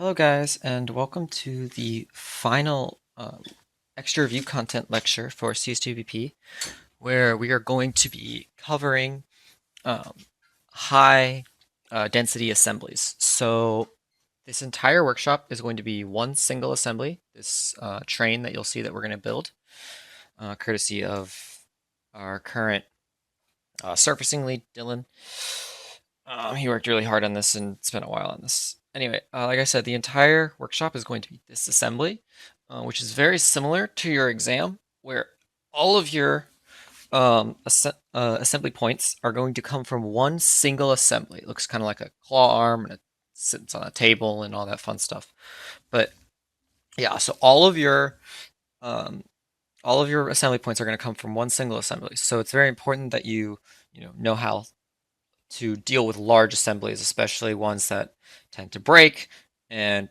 Hello guys, and welcome to the final extra review content lecture for CSWP, where we are going to be covering um, high density assemblies. So this entire workshop is going to be one single assembly, this train that you'll see that we're going to build, courtesy of our current surfacing lead, Dylan. He worked really hard on this and spent a while on this. Anyway, like I said, the entire workshop is going to be this assembly, which is very similar to your exam, where all of your assembly points are going to come from one single assembly. It looks kind of like a claw arm, and it sits on a table and all that fun stuff. But yeah, so um, all of your assembly points are going to come from one single assembly. So it's very important that you know how to deal with large assemblies, especially ones that tend to break, and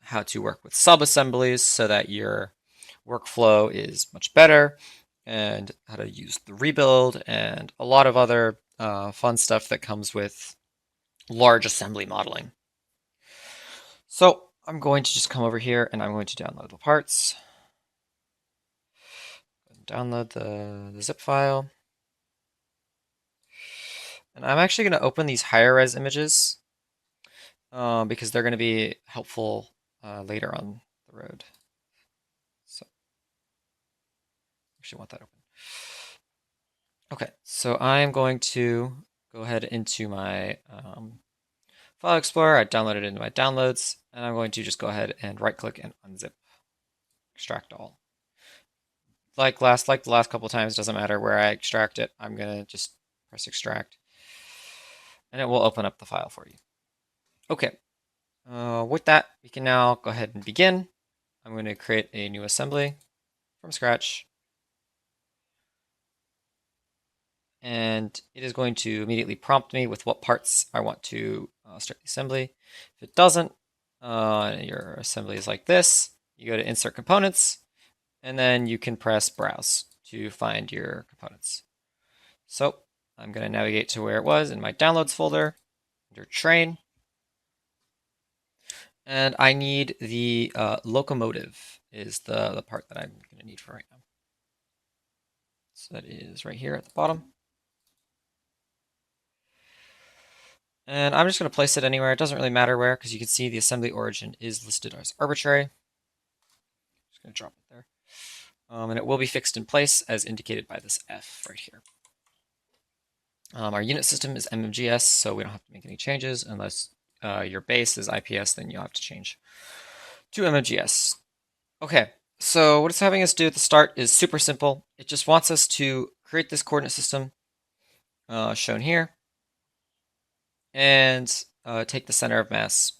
how to work with sub-assemblies so that your workflow is much better, and how to use the rebuild, and a lot of other fun stuff that comes with large assembly modeling. So I'm going to just come over here and I'm going to download the parts. Download the zip file. And I'm actually going to open these higher res images because they're going to be helpful later on the road. So actually want that open. Okay, so I'm going to go ahead into my file explorer. I downloaded it into my downloads, and I'm going to just go ahead and right click and unzip, extract all. Like the last couple times, doesn't matter where I extract it. I'm gonna just press extract, and it will open up the file for you. Okay, with that, we can now go ahead and begin. I'm going to create a new assembly from scratch. And it is going to immediately prompt me with what parts I want to start the assembly. If it doesn't, your assembly is like this. You go to Insert Components, and then you can press Browse to find your components. So I'm going to navigate to where it was in my Downloads folder, under Train. And I need the locomotive is the part that I'm going to need for right now. So that is right here at the bottom. And I'm just going to place it anywhere. It doesn't really matter where, because you can see the assembly origin is listed as arbitrary. Just going to drop it there. And it will be fixed in place as indicated by this F right here. Our unit system is MMGS, so we don't have to make any changes unless your base is IPS, then you'll have to change to MMGS. Okay, so what it's having us do at the start is super simple. It just wants us to create this coordinate system shown here, and take the center of mass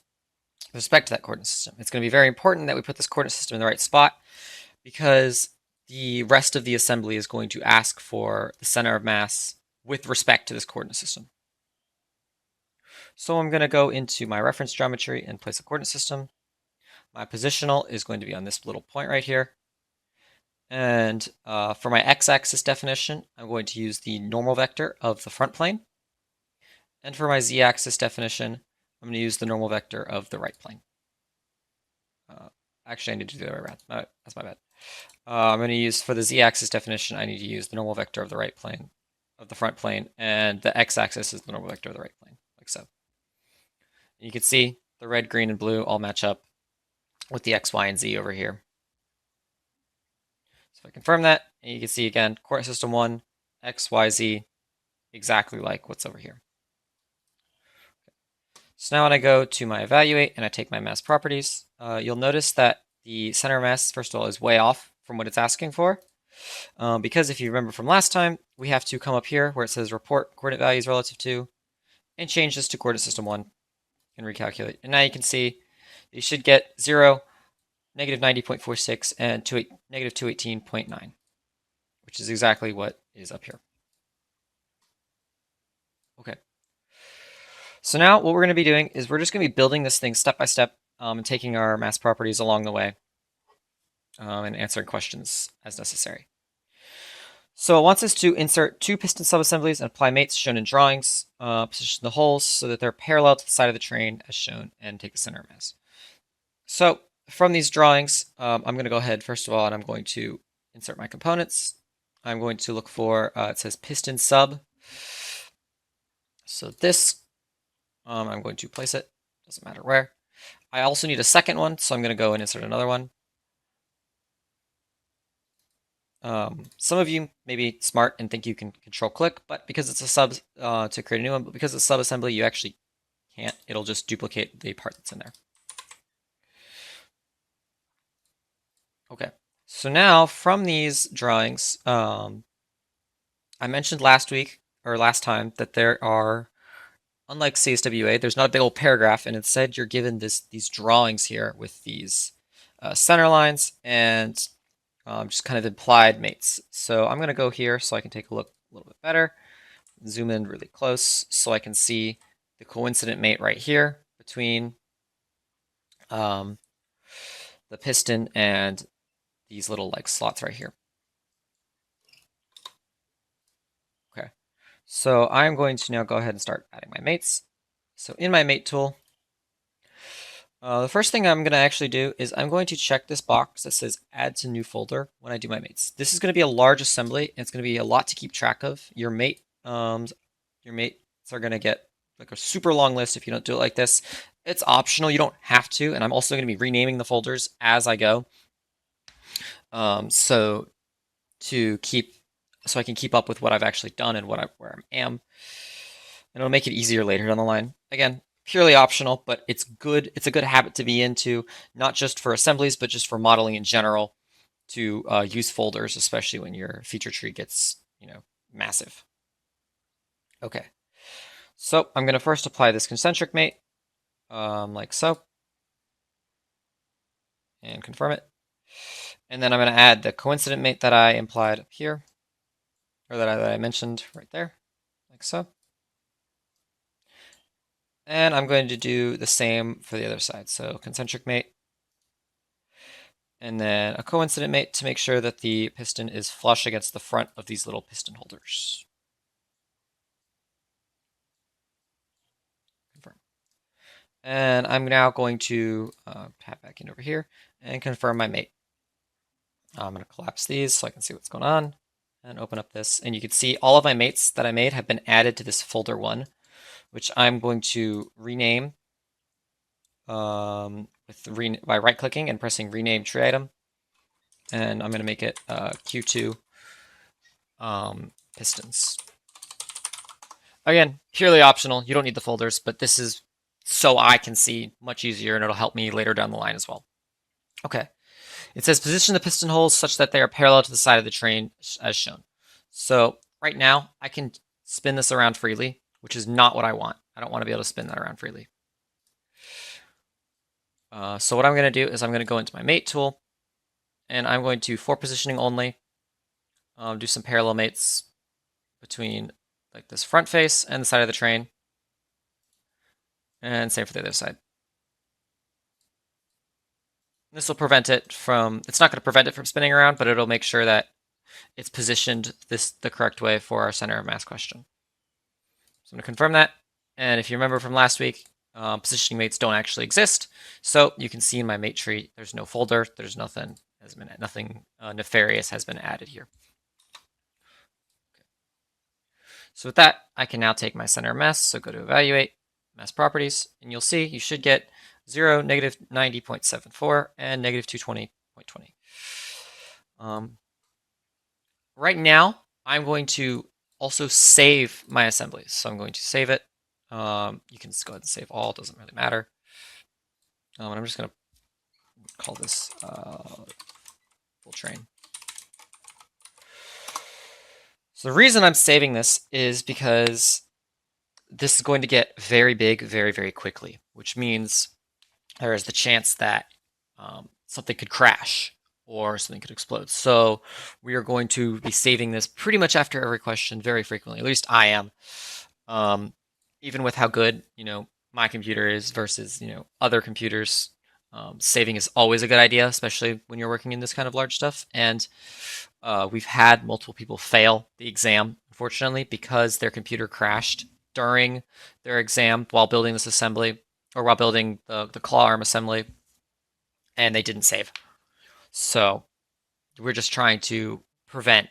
with respect to that coordinate system. It's going to be very important that we put this coordinate system in the right spot, because the rest of the assembly is going to ask for the center of mass with respect to this coordinate system. So I'm going to go into my reference geometry and place a coordinate system. My positional is going to be on this little point right here. And for my x-axis definition, I'm going to use the normal vector of the front plane. And for my z-axis definition, I'm going to use the normal vector of the right plane. Actually, I need to do that right. That's my bad. I'm going to use, for the z-axis definition, I need to use the normal vector of the right plane, of the front plane, and the x-axis is the normal vector of the right plane, like so. And you can see the red, green, and blue all match up with the x, y, and z over here. So if I confirm that, and you can see again, coordinate system 1, x, y, z, exactly like what's over here. So now when I go to my evaluate and I take my mass properties, you'll notice that the center of mass, first of all, is way off from what it's asking for. Because if you remember from last time, we have to come up here where it says report coordinate values relative to, and change this to coordinate system 1 and recalculate. And now you can see you should get 0, negative 90.46, and negative 218.9, which is exactly what is up here. Okay. So now what we're going to be doing is we're just going to be building this thing step by step, and taking our mass properties along the way, and answering questions as necessary. So it wants us to insert 2 piston subassemblies and apply mates shown in drawings. Position the holes so that they're parallel to the side of the train as shown, and take the center mass. So from these drawings, I'm going to go ahead first of all, and I'm going to insert my components. I'm going to look for, it says piston sub. So this, I'm going to place it, doesn't matter where. I also need a second one, so I'm going to go and insert another one. Some of you may be smart and think you can control click, but because it's a sub to create a new one, but because it's subassembly, you actually can't. It'll just duplicate the part that's in there. Okay, so now from these drawings, I mentioned last week or last time that there are, unlike CSWA, there's not a big old paragraph, and instead you're given these drawings here with these center lines and just kind of implied mates. So I'm going to go here so I can take a look a little bit better, zoom in really close so I can see the coincident mate right here between the piston and these little like slots right here. Okay, so I'm going to now go ahead and start adding my mates. So in my mate tool, the first thing I'm going to actually do is I'm going to check this box that says add to new folder when I do my mates. This is going to be a large assembly, and it's going to be a lot to keep track of. Your mates are going to get like a super long list if you don't do it like this. It's optional, you don't have to, and I'm also going to be renaming the folders as I go. So I can keep up with what I've actually done and where I am. And it'll make it easier later down the line. Again, purely optional, but it's good. It's a good habit to be into, not just for assemblies, but just for modeling in general, to use folders, especially when your feature tree gets, massive. Okay, so I'm going to first apply this concentric mate, like so, and confirm it. And then I'm going to add the coincident mate that I implied up here, or that I mentioned right there, like so. And I'm going to do the same for the other side. So concentric mate, and then a coincident mate to make sure that the piston is flush against the front of these little piston holders. Confirm. And I'm now going to tap back in over here and confirm my mate. I'm going to collapse these so I can see what's going on, and open up this. And you can see all of my mates that I made have been added to this folder 1, which I'm going to rename by right-clicking and pressing rename tree item. And I'm going to make it Q2 pistons. Again, purely optional. You don't need the folders, but this is so I can see much easier, and it'll help me later down the line as well. Okay. It says position the piston holes such that they are parallel to the side of the train as shown. So right now I can spin this around freely, which is not what I want. I don't want to be able to spin that around freely. So what I'm going to do is I'm going to go into my mate tool, and I'm going to, for positioning only, do some parallel mates between like this front face and the side of the train, and same for the other side. This will prevent it from, it's not going to prevent it from spinning around, but it'll make sure that it's positioned the correct way for our center of mass question. So I'm going to confirm that. And if you remember from last week, positioning mates don't actually exist. So you can see in my mate tree, there's no folder. There's nothing nefarious has been added here. Okay. So with that, I can now take my center of mass. So go to evaluate mass properties, and you'll see you should get 0, negative 90.74, and negative 220.20. Right now, I'm going to also save my assemblies. So I'm going to save it. You can just go ahead and save all, doesn't really matter. And I'm just going to call this full train. So the reason I'm saving this is because this is going to get very big very, very quickly, which means there is the chance that something could crash or something could explode. So we are going to be saving this pretty much after every question very frequently. At least I am. Even with how good, my computer is versus, other computers, Saving is always a good idea, especially when you're working in this kind of large stuff. And we've had multiple people fail the exam, unfortunately, because their computer crashed during their exam while building this assembly, or while building the claw arm assembly, and they didn't save. So we're just trying to prevent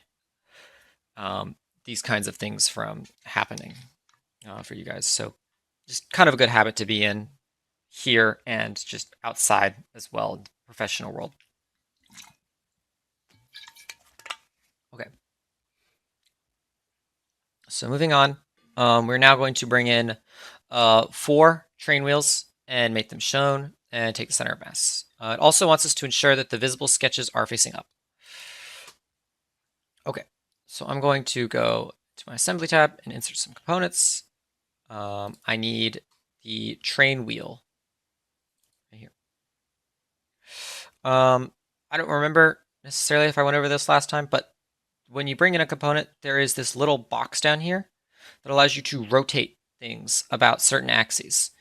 these kinds of things from happening for you guys. So just kind of a good habit to be in here and just outside as well in the professional world. Okay. So moving on, we're now going to bring in 4 train wheels and make them shown and take the center of mass. It also wants us to ensure that the visible sketches are facing up. Okay, so I'm going to go to my assembly tab and insert some components. I need the train wheel right here. I don't remember necessarily if I went over this last time, but when you bring in a component, there is this little box down here that allows you to rotate things about certain axes.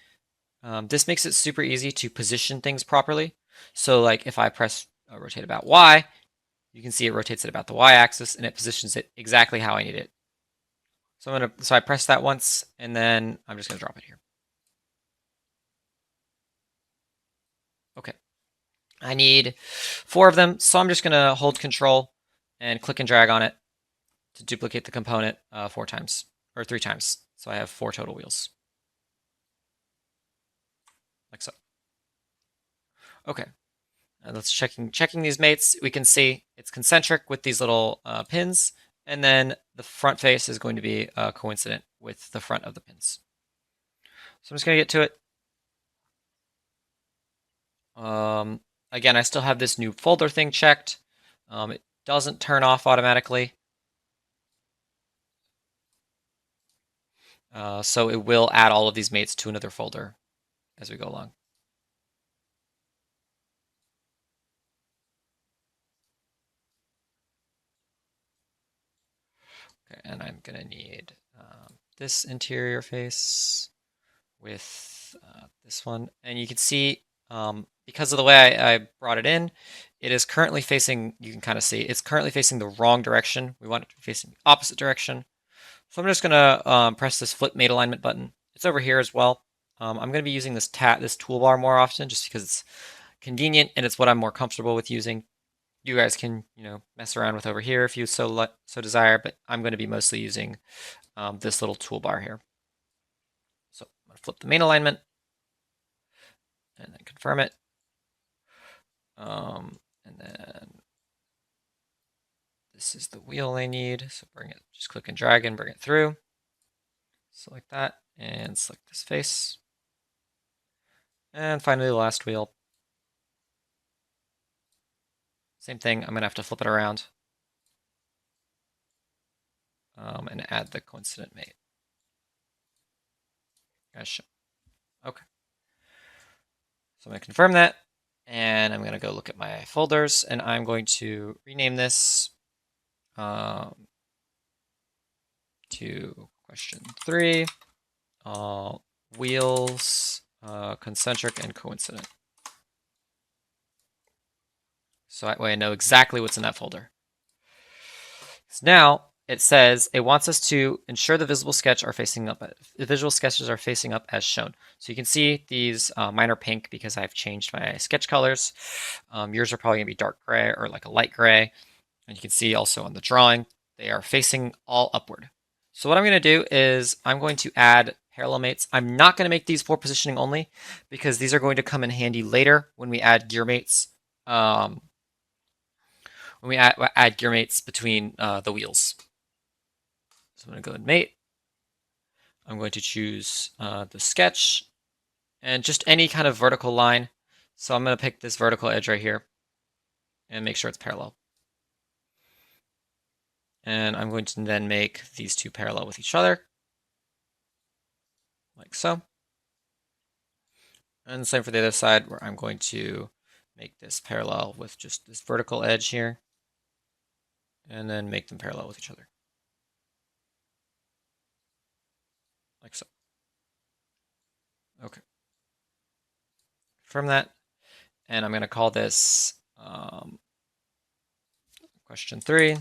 This makes it super easy to position things properly. So like if I press rotate about Y, you can see it rotates it about the Y axis and it positions it exactly how I need it. So I press that once and then I'm just gonna drop it here. Okay. I need 4 of them, so I'm just gonna hold Control and click and drag on it to duplicate the component 4 times, or 3 times. So I have 4 total wheels. Like so. Okay. Let's checking these mates. We can see it's concentric with these little pins, and then the front face is going to be coincident with the front of the pins. So I'm just going to get to it. Again, I still have this new folder thing checked. It doesn't turn off automatically. So it will add all of these mates to another folder as we go along. Okay, and I'm going to need this interior face with this one. And you can see, because of the way I brought it in, it is currently facing, you can kind of see, it's currently facing the wrong direction. We want it to be facing the opposite direction. So I'm just going to press this flip mate alignment button. It's over here as well. I'm going to be using this toolbar more often just because it's convenient and it's what I'm more comfortable with using. You guys can, mess around with over here if you so desire, but I'm going to be mostly using this little toolbar here. So I'm going to flip the main alignment and then confirm it. And then this is the wheel I need. So bring it, just click and drag and bring it through. Select that and select this face. And finally the last wheel. Same thing, I'm gonna have to flip it around and add the coincident mate. As shown. Okay. So I'm gonna confirm that. And I'm gonna go look at my folders and I'm going to rename this to question 3, wheels, concentric and coincident. So that way I know exactly what's in that folder. So now it says it wants us to ensure the visible sketch are facing up. The visual sketches are facing up as shown. So you can see these mine are pink because I've changed my sketch colors. Yours are probably gonna be dark gray or like a light gray. And you can see also on the drawing, they are facing all upward. So what I'm gonna do is I'm going to add parallel mates. I'm not gonna make these for positioning only because these are going to come in handy later when we add gear mates. When we add gear mates between the wheels. So I'm going to go and mate. I'm going to choose the sketch and just any kind of vertical line. So I'm going to pick this vertical edge right here and make sure it's parallel. And I'm going to then make these 2 parallel with each other, like so. And the same for the other side, where I'm going to make this parallel with just this vertical edge here, and then make them parallel with each other, like so. Okay. From that, and I'm going to call this question 3,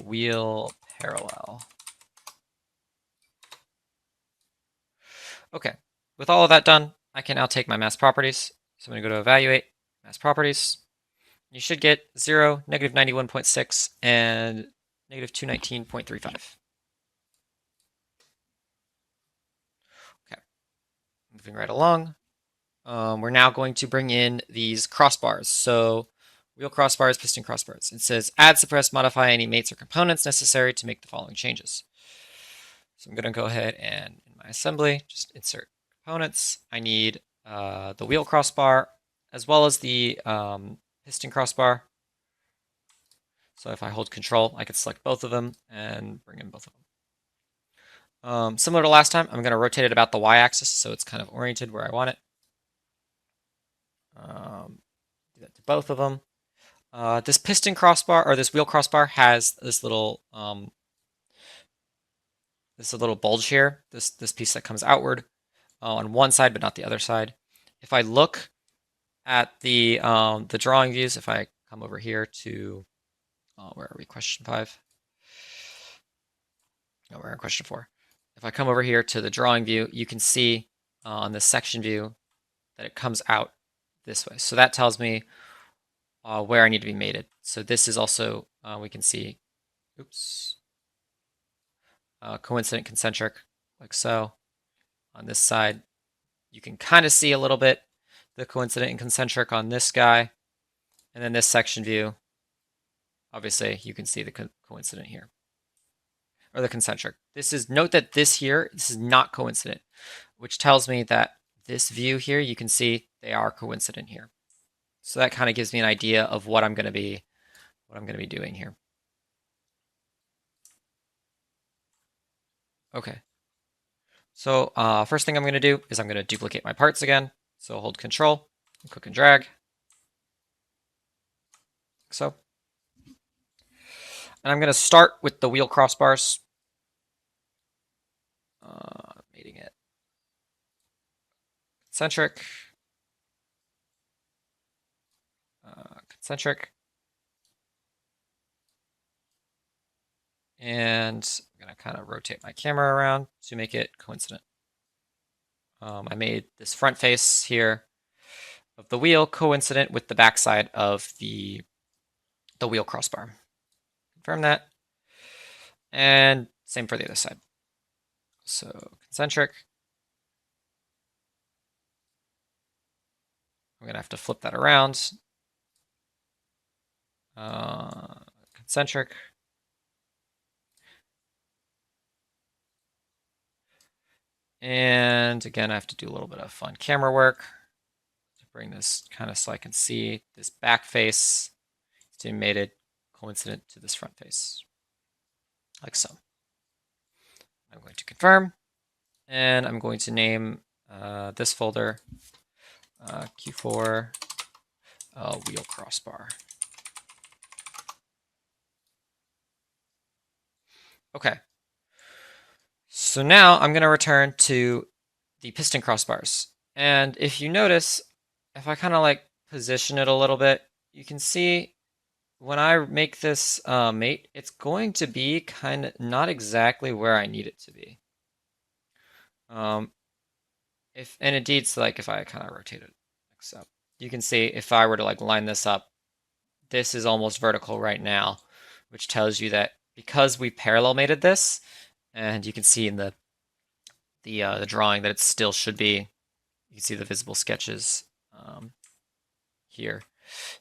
wheel parallel. Okay, with all of that done, I can now take my mass properties. So I'm going to go to evaluate, mass properties. You should get 0, negative 91.6, and negative 219.35. Okay, moving right along. We're now going to bring in these crossbars. So wheel crossbars, piston crossbars. It says add, suppress, modify any mates or components necessary to make the following changes. So I'm going to go ahead and in my assembly, just insert components. I need the wheel crossbar as well as the piston crossbar. So if I hold control, I could select both of them and bring in both of them. Similar to last time, I'm going to rotate it about the y-axis so it's kind of oriented where I want it. Do that to both of them. This piston crossbar or this wheel crossbar has this little bulge here. This piece that comes outward on one side, but not the other side. If I look at the drawing views, if I come over here to where are we? Question 5. No, we're in question 4. If I come over here to the drawing view, you can see on this section view that it comes out this way. So that tells me where I need to be mated. So this is also, we can see, oops, coincident concentric, like so. On this side, you can kind of see a little bit the coincident and concentric on this guy. And then this section view, obviously you can see the coincident here, or the concentric. Note that this is not coincident, which tells me that this view here, you can see they are coincident here. So that kind of gives me an idea of what I'm going to be doing here. Okay. So first thing I'm going to do is I'm going to duplicate my parts again. So hold control, click and drag, like so. And I'm going to start with the wheel crossbars, mating it concentric, concentric, and I'm going to kind of rotate my camera around to make it coincident. I made this front face here of the wheel coincident with the backside of the wheel crossbar. Confirm that. And same for the other side. So concentric. I'm going to have to flip that around. Concentric. And again, I have to do a little bit of fun camera work to bring this kind of so I can see this back face to be mated coincident to this front face, like so. I'm going to confirm, and I'm going to name this folder Q4 wheel crossbar. Okay. So now I'm going to return to the piston crossbars. And if you notice, if I kind of like position it a little bit, you can see when I make this mate, it's going to be kind of not exactly where I need it to be. And indeed, so like if I kind of rotate it like so, you can see if I were to like line this up, this is almost vertical right now, which tells you that because we parallel mated this, and you can see in the drawing that it still should be, you can see the visible sketches here,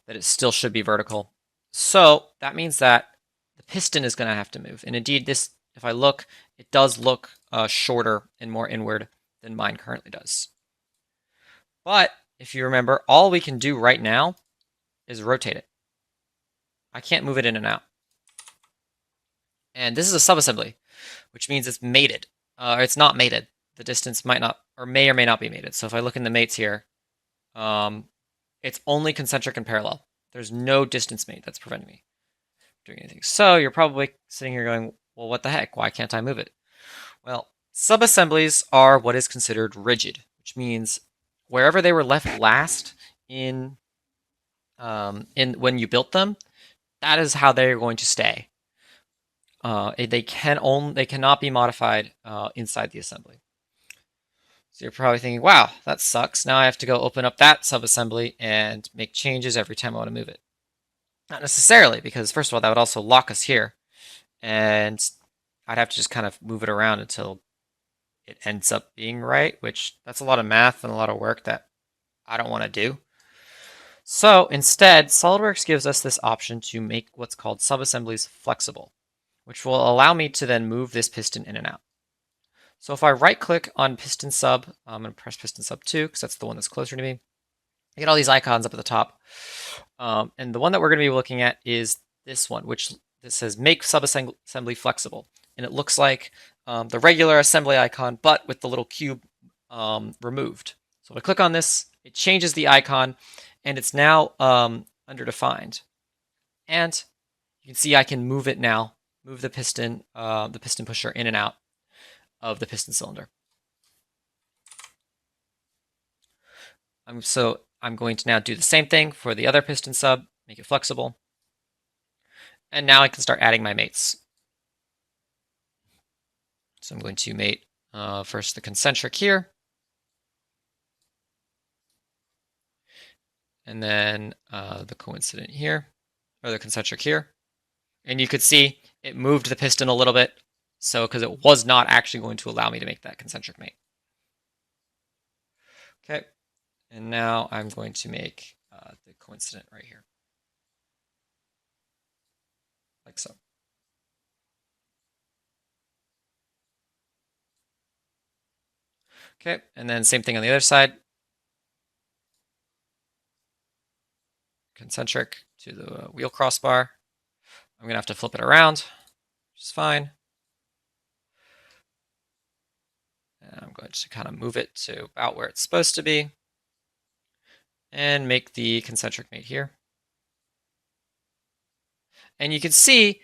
that it still should be vertical. So that means that the piston is going to have to move. And indeed, this, if I look, it does look shorter and more inward than mine currently does. But if you remember, all we can do right now is rotate it. I can't move it in and out. And this is a subassembly, which means it's mated. It's not mated. The distance might not, or may not be mated. So if I look in the mates here, it's only concentric and parallel. There's no distance mate that's preventing me from doing anything. So you're probably sitting here going, well, what the heck? Why can't I move it? Well, subassemblies are what is considered rigid, which means wherever they were left last in when you built them, that is how they're going to stay. They cannot be modified inside the assembly. So you're probably thinking, wow, that sucks. Now I have to go open up that subassembly and make changes every time I want to move it. Not necessarily, because first of all, that would also lock us here. And I'd have to just kind of move it around until it ends up being right, which that's a lot of math and a lot of work that I don't want to do. So instead, SOLIDWORKS gives us this option to make what's called subassemblies flexible, which will allow me to then move this piston in and out. So if I right click on piston sub, I'm going to press piston sub 2 because that's the one that's closer to me. I get all these icons up at the top. And the one that we're going to be looking at is this one, which this says make subassembly flexible. And it looks like the regular assembly icon, but with the little cube removed. So if I click on this, it changes the icon, and it's now underdefined. And you can see I can move it now, move the piston pusher in and out of the piston cylinder. So I'm going to now do the same thing for the other piston sub, make it flexible. And now I can start adding my mates. So I'm going to mate first the concentric here. And then the coincident here, or the concentric here. And you could see it moved the piston a little bit, so because it was not actually going to allow me to make that concentric mate. Okay, and now I'm going to make the coincident right here, like so. Okay, and then same thing on the other side. Concentric to the wheel crossbar. I'm going to have to flip it around, which is fine. And I'm going to kind of move it to about where it's supposed to be and make the concentric mate here. And you can see,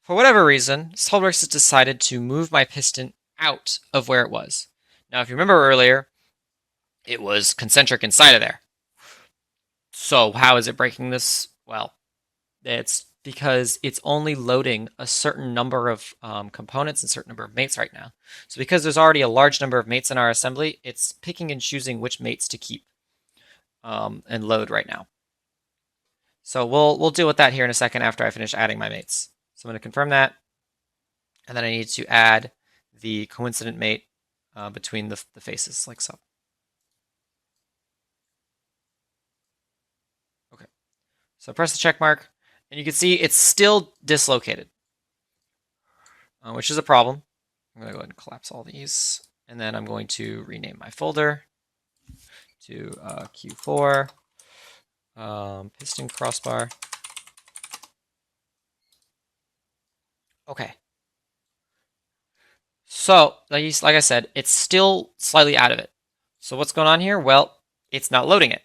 for whatever reason, SOLIDWORKS has decided to move my piston out of where it was. Now, if you remember earlier, it was concentric inside of there. So how is it breaking this? Well, it's because it's only loading a certain number of components and a certain number of mates right now. So because there's already a large number of mates in our assembly, it's picking and choosing which mates to keep and load right now. So we'll deal with that here in a second after I finish adding my mates. So I'm going to confirm that. And then I need to add the coincident mate between the faces, like so. Okay. So press the check mark, and you can see it's still dislocated, which is a problem. I'm going to go ahead and collapse all these, and then I'm going to rename my folder to Q4 piston crossbar. Okay. So, like I said, it's still slightly out of it. So what's going on here? Well, it's not loading it.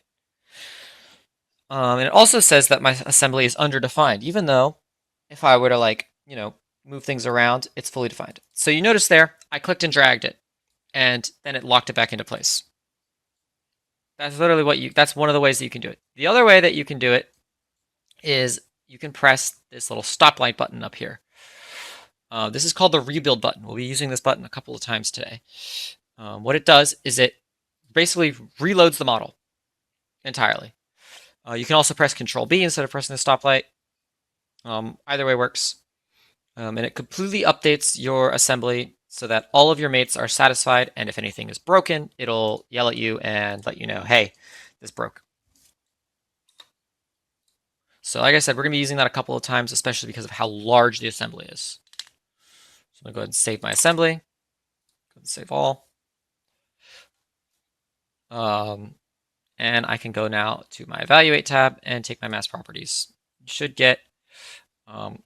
And it also says that my assembly is underdefined, even though if I were to move things around, it's fully defined. So you notice there, I clicked and dragged it, and then it locked it back into place. That's literally that's one of the ways that you can do it. The other way that you can do it is you can press this little stoplight button up here. This is called the rebuild button. We'll be using this button a couple of times today. What it does is it basically reloads the model entirely. You can also press Control B instead of pressing the stoplight. Either way works. And it completely updates your assembly so that all of your mates are satisfied, and if anything is broken, it'll yell at you and let you know, hey, this broke. So like I said, we're going to be using that a couple of times, especially because of how large the assembly is. So I'm going to go ahead and save my assembly. Go ahead and save all. And I can go now to my Evaluate tab and take my mass properties. You should get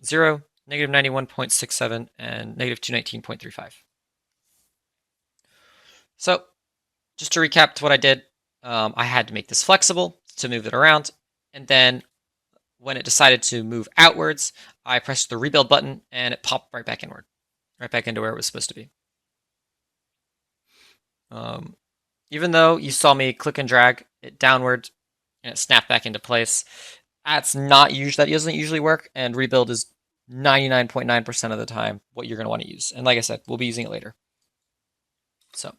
0, negative 91.67, and negative 219.35. So just to recap to what I did, I had to make this flexible to move it around. And then when it decided to move outwards, I pressed the rebuild button and it popped right back inward, right back into where it was supposed to be. Even though you saw me click and drag it downward, and it snapped back into place. That doesn't usually work, and rebuild is 99.9% of the time what you're going to want to use. And like I said, we'll be using it later. So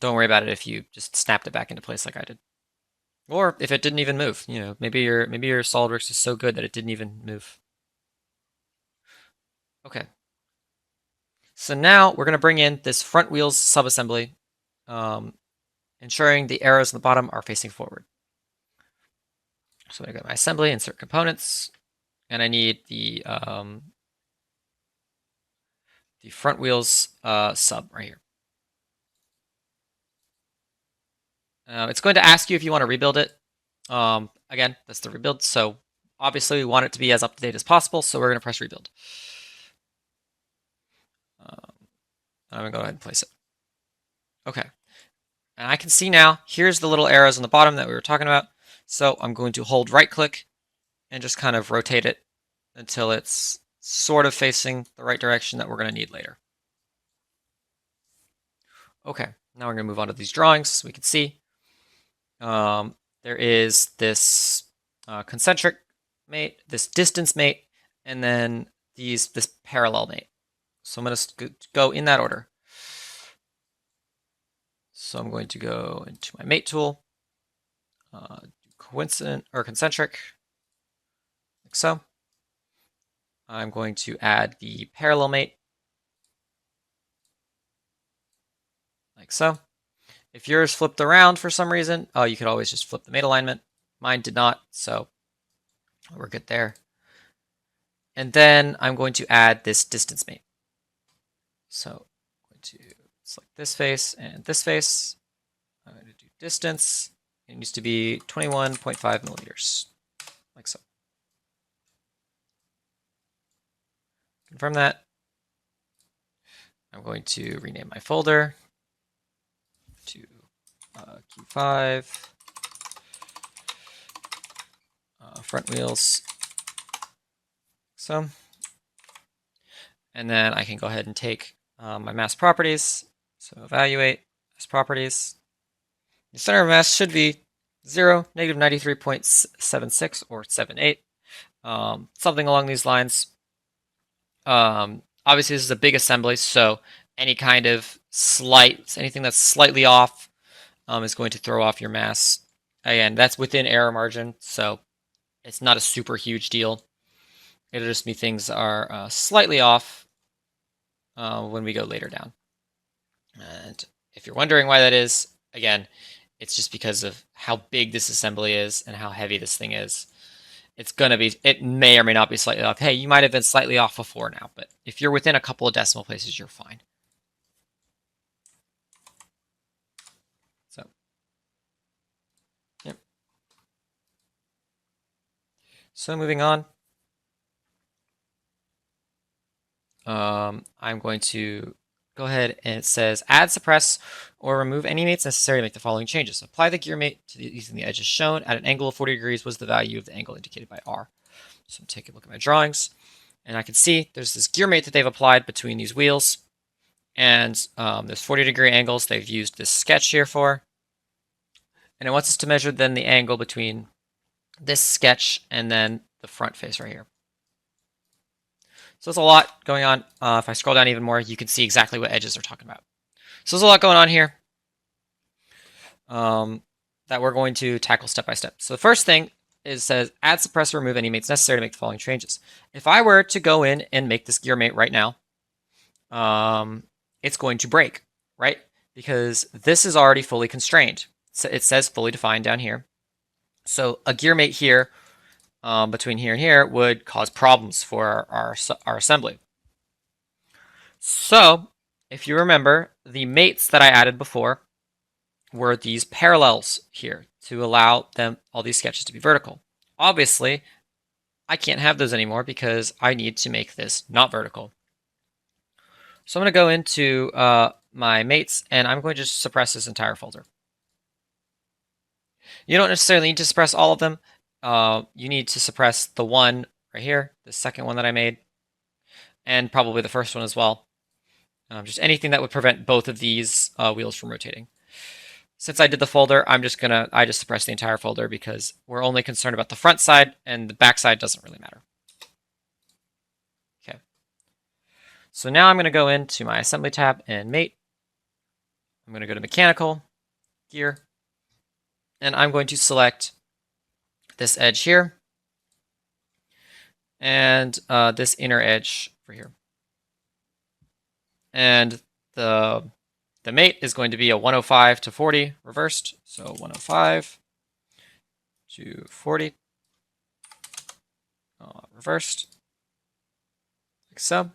don't worry about it if you just snapped it back into place like I did. Or if it didn't even move, maybe your SolidWorks is so good that it didn't even move. Okay. So now we're going to bring in this front wheels subassembly, ensuring the arrows on the bottom are facing forward. So I'm going to go to my assembly, insert components, and I need the front wheels sub right here. It's going to ask you if you want to rebuild it. Again, that's the rebuild. So obviously we want it to be as up to date as possible. So we're going to press rebuild. I'm going to go ahead and place it. Okay. And I can see now, here's the little arrows on the bottom that we were talking about. So I'm going to hold right click and just kind of rotate it until it's sort of facing the right direction that we're going to need later. Okay, now we're going to move on to these drawings so we can see. There is this concentric mate, this distance mate, and then this parallel mate. So I'm going to go in that order. So I'm going to go into my mate tool, coincident or concentric, like so. I'm going to add the parallel mate, like so. If yours flipped around for some reason, you could always just flip the mate alignment. Mine did not, so we're good there. And then I'm going to add this distance mate. So I'm going to select this face and this face. I'm going to do distance. It needs to be 21.5 millimeters, like so. Confirm that. I'm going to rename my folder to Q5 front wheels. So, and then I can go ahead and take my mass properties. So evaluate mass properties. The center of mass should be 0, negative 93.76 or 78, something along these lines. Obviously, this is a big assembly, so anything that's slightly off is going to throw off your mass. Again, that's within error margin, so it's not a super huge deal. It'll just be things are slightly off when we go later down. And if you're wondering why that is, again, it's just because of how big this assembly is and how heavy this thing is. It may or may not be slightly off. Hey, you might have been slightly off before now, but if you're within a couple of decimal places, you're fine. So, yep. So moving on. I'm going to go ahead and it says add, suppress, or remove any mates necessary to make the following changes. Apply the gear mate using the edges shown at an angle of 40 degrees was the value of the angle indicated by R. So I'm taking a look at my drawings, and I can see there's this gear mate that they've applied between these wheels, and there's 40-degree angles they've used this sketch here for. And it wants us to measure then the angle between this sketch and then the front face right here. So there's a lot going on. If I scroll down even more, you can see exactly what edges they're talking about. So there's a lot going on here that we're going to tackle step by step. So the first thing says add, suppress, or remove any mates necessary to make the following changes. If I were to go in and make this gear mate right now, it's going to break, right? Because this is already fully constrained. So it says fully defined down here. So a gear mate here between here and here would cause problems for our assembly. So if you remember, the mates that I added before were these parallels here to allow all these sketches to be vertical. Obviously, I can't have those anymore because I need to make this not vertical. So I'm going to go into my mates, and I'm going to just suppress this entire folder. You don't necessarily need to suppress all of them. You need to suppress the one right here, the second one that I made, and probably the first one as well. Just anything that would prevent both of these wheels from rotating. Since I did the folder, I just suppress the entire folder because we're only concerned about the front side and the back side doesn't really matter. Okay. So now I'm going to go into my assembly tab and mate. I'm going to go to mechanical, gear, and I'm going to select this edge here and this inner edge over here. And the mate is going to be a 105 to 40 reversed. So 105 to 40 reversed, like so.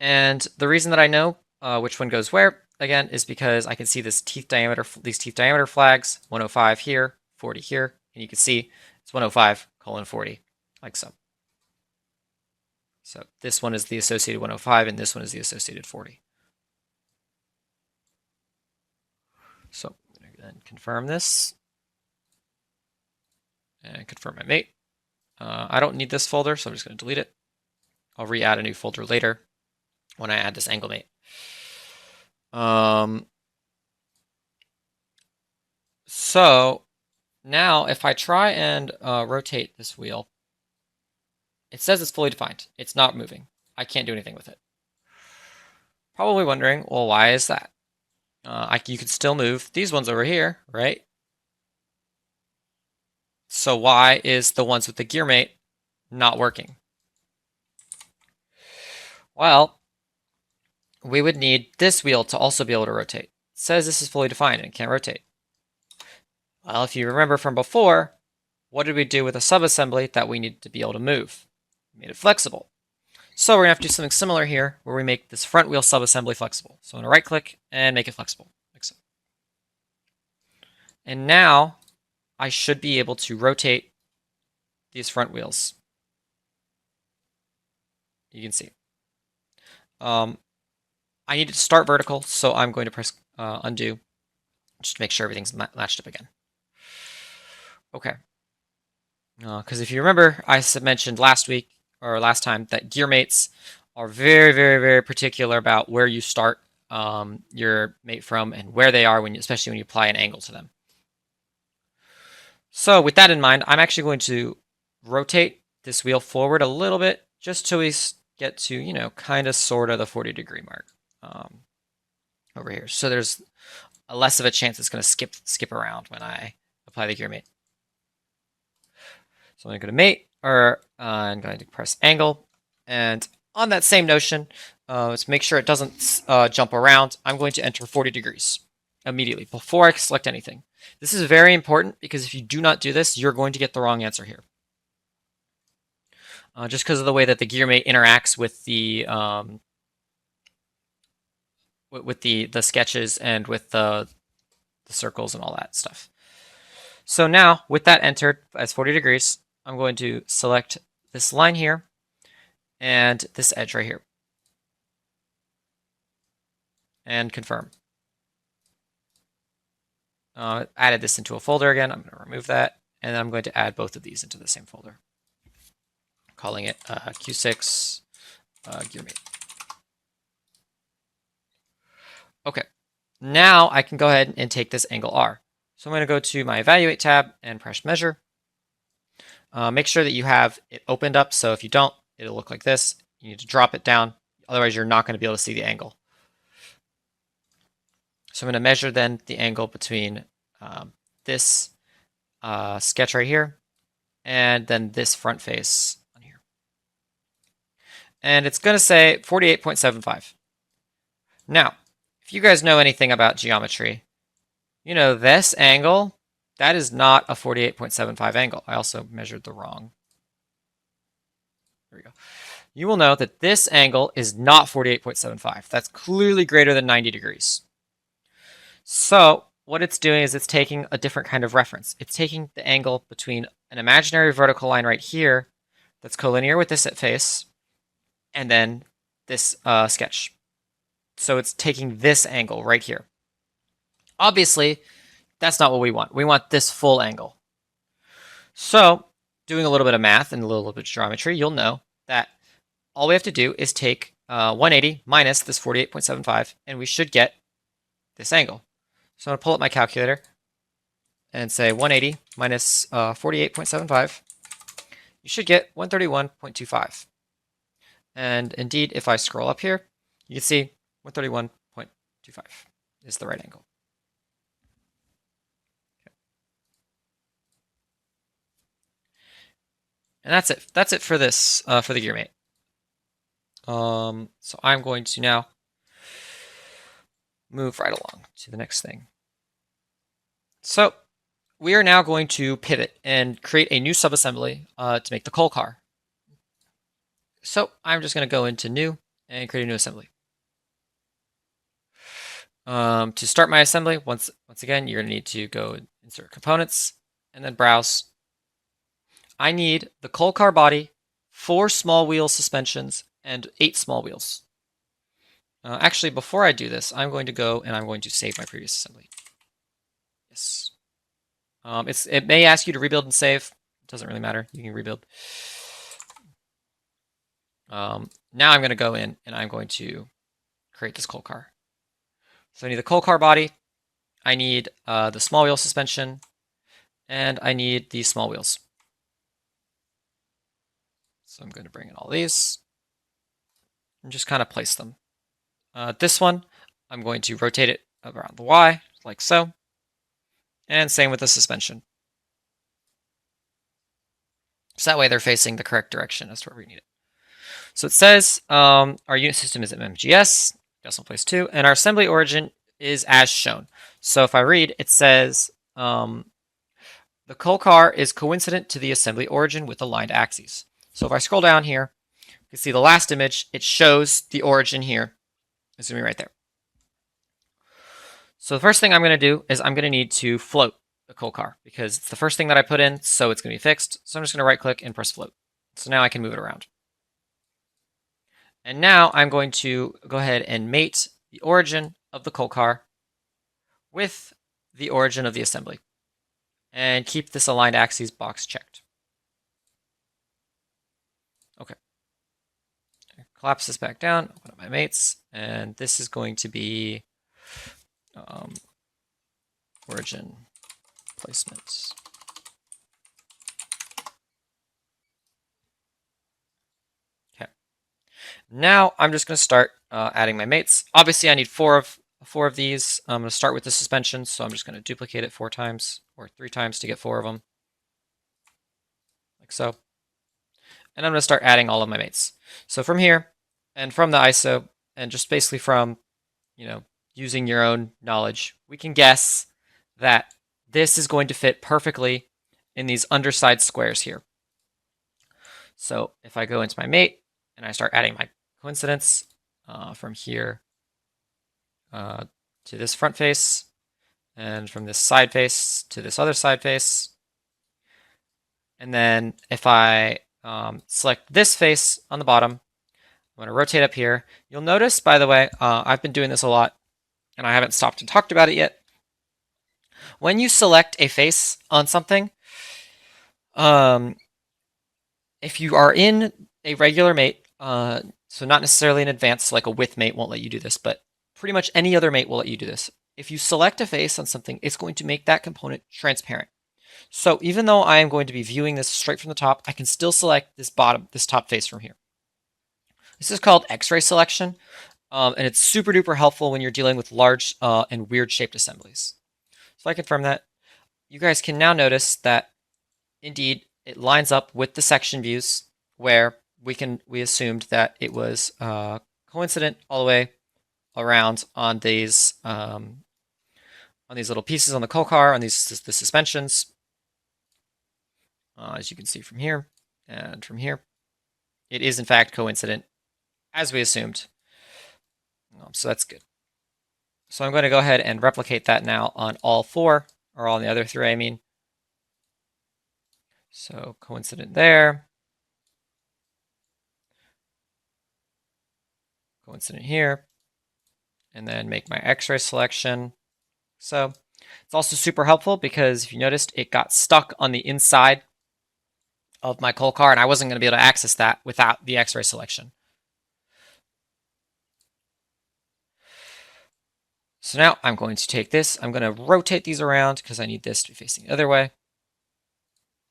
And the reason that I know which one goes where, again, is because I can see these teeth diameter flags, 105 here, 40 here, and you can see it's 105:40, like so. So this one is the associated 105, and this one is the associated 40. So I'm going to then confirm this, and confirm my mate. I don't need this folder, so I'm just going to delete it. I'll re-add a new folder later when I add this angle mate. So now if I try and rotate this wheel, it says it's fully defined. It's not moving. I can't do anything with it. Probably wondering, well, why is that? You could still move these ones over here, right? So why is the ones with the gear mate not working? Well, we would need this wheel to also be able to rotate. It says this is fully defined and can't rotate. Well, if you remember from before, what did we do with a subassembly that we needed to be able to move? We made it flexible. So we're going to have to do something similar here where we make this front wheel subassembly flexible. So I'm going to right click and make it flexible, like so. And now I should be able to rotate these front wheels. You can see. I need to start vertical, so I'm going to press undo just to make sure everything's matched up again. Okay. Because if you remember, I mentioned last week or last time that gear mates are very, very, very particular about where you start your mate from and where they are, especially when you apply an angle to them. So with that in mind, I'm actually going to rotate this wheel forward a little bit just till we get to, kind of sort of the 40-degree mark over here. So there's less of a chance it's going to skip around when I apply the gear mate. So I'm going to go to mate, or I'm going to press angle. And on that same notion, let's make sure it doesn't jump around. I'm going to enter 40 degrees immediately before I select anything. This is very important because if you do not do this, you're going to get the wrong answer here. Just because of the way that the gear mate interacts with the sketches and with the circles and all that stuff. So now, with that entered as 40 degrees, I'm going to select this line here and this edge right here. And confirm. Added this into a folder again. I'm going to remove that. And then I'm going to add both of these into the same folder. Calling it Q6 gear mate. Okay. Now I can go ahead and take this angle R. So I'm going to go to my Evaluate tab and press Measure. Make sure that you have it opened up, so if you don't, it'll look like this. You need to drop it down, otherwise you're not going to be able to see the angle. So I'm going to measure then the angle between this sketch right here and then this front face on here. And it's going to say 48.75. Now, if you guys know anything about geometry, you know this angle, that is not a 48.75 angle. I also measured the wrong. There we go. You will know that this angle is not 48.75. That's clearly greater than 90 degrees. So what it's doing is it's taking a different kind of reference. It's taking the angle between an imaginary vertical line right here that's collinear with this face and then this sketch. So it's taking this angle right here. Obviously, that's not what we want. We want this full angle. So doing a little bit of math and a little bit of geometry, you'll know that all we have to do is take 180 minus this 48.75, and we should get this angle. So I'm going to pull up my calculator and say 180 minus 48.75. You should get 131.25. And indeed, if I scroll up here, you can see 131.25 is the right angle. Okay. And that's it. That's it for this, for the gear mate. So I'm going to now move right along to the next thing. So we are now going to pivot and create a new subassembly to make the coal car. So I'm just going to go into new and create a new assembly. To start my assembly, once again, you're going to need to go insert components and then browse. I need the coal car body, 4 small wheel suspensions, and 8 small wheels. Actually, before I do this, I'm going to go and I'm going to save my previous assembly. Yes. It may ask you to rebuild and save. It doesn't really matter. You can rebuild. Now I'm going to go in and I'm going to create this coal car. So I need the coal car body. I need the small wheel suspension, and I need these small wheels. So I'm going to bring in all these and just kind of place them. This one, I'm going to rotate it around the Y, like so. And same with the suspension. So that way they're facing the correct direction as to where we need it. So it says our unit system is MGS, decimal place 2, and our assembly origin is as shown. So if I read, it says the coal car is coincident to the assembly origin with aligned axes. So if I scroll down here, you can see the last image, it shows the origin here. It's going to be right there. So the first thing I'm going to do is I'm going to need to float the coal car because it's the first thing that I put in, so it's going to be fixed. So I'm just going to right click and press float. So now I can move it around. And now I'm going to go ahead and mate the origin of the coal car with the origin of the assembly and keep this aligned axes box checked. Okay. Collapse this back down, open up my mates, and this is going to be origin placement. Okay. Now I'm just going to start adding my mates. Obviously, I need four of these. I'm going to start with the suspension, so I'm just going to duplicate it 4 times or 3 times to get 4 of them, like so. And I'm going to start adding all of my mates. So from here and from the ISO and just basically from, using your own knowledge, we can guess that this is going to fit perfectly in these underside squares here. So if I go into my mate and I start adding my coincidence from here to this front face and from this side face to this other side face, and then if I select this face on the bottom, I'm going to rotate up here. You'll notice, by the way, I've been doing this a lot, and I haven't stopped and talked about it yet. When you select a face on something, if you are in a regular mate, so not necessarily an advanced, like a with mate won't let you do this, but pretty much any other mate will let you do this. If you select a face on something, it's going to make that component transparent. So even though I am going to be viewing this straight from the top, I can still select this top face from here. This is called X-ray selection, and it's super duper helpful when you're dealing with large and weird shaped assemblies. So I confirm that. You guys can now notice that indeed it lines up with the section views where we assumed that it was coincident all the way around on these little pieces on the coal car, on the suspensions. As you can see from here and from here, it is in fact coincident as we assumed. So that's good. So I'm going to go ahead and replicate that now on all 4, or on the other 3, I mean. So coincident there. Coincident here. And then make my X-ray selection. So it's also super helpful because if you noticed, it got stuck on the inside of my coal car, and I wasn't going to be able to access that without the X-ray selection. So now I'm going to take this, I'm going to rotate these around because I need this to be facing the other way.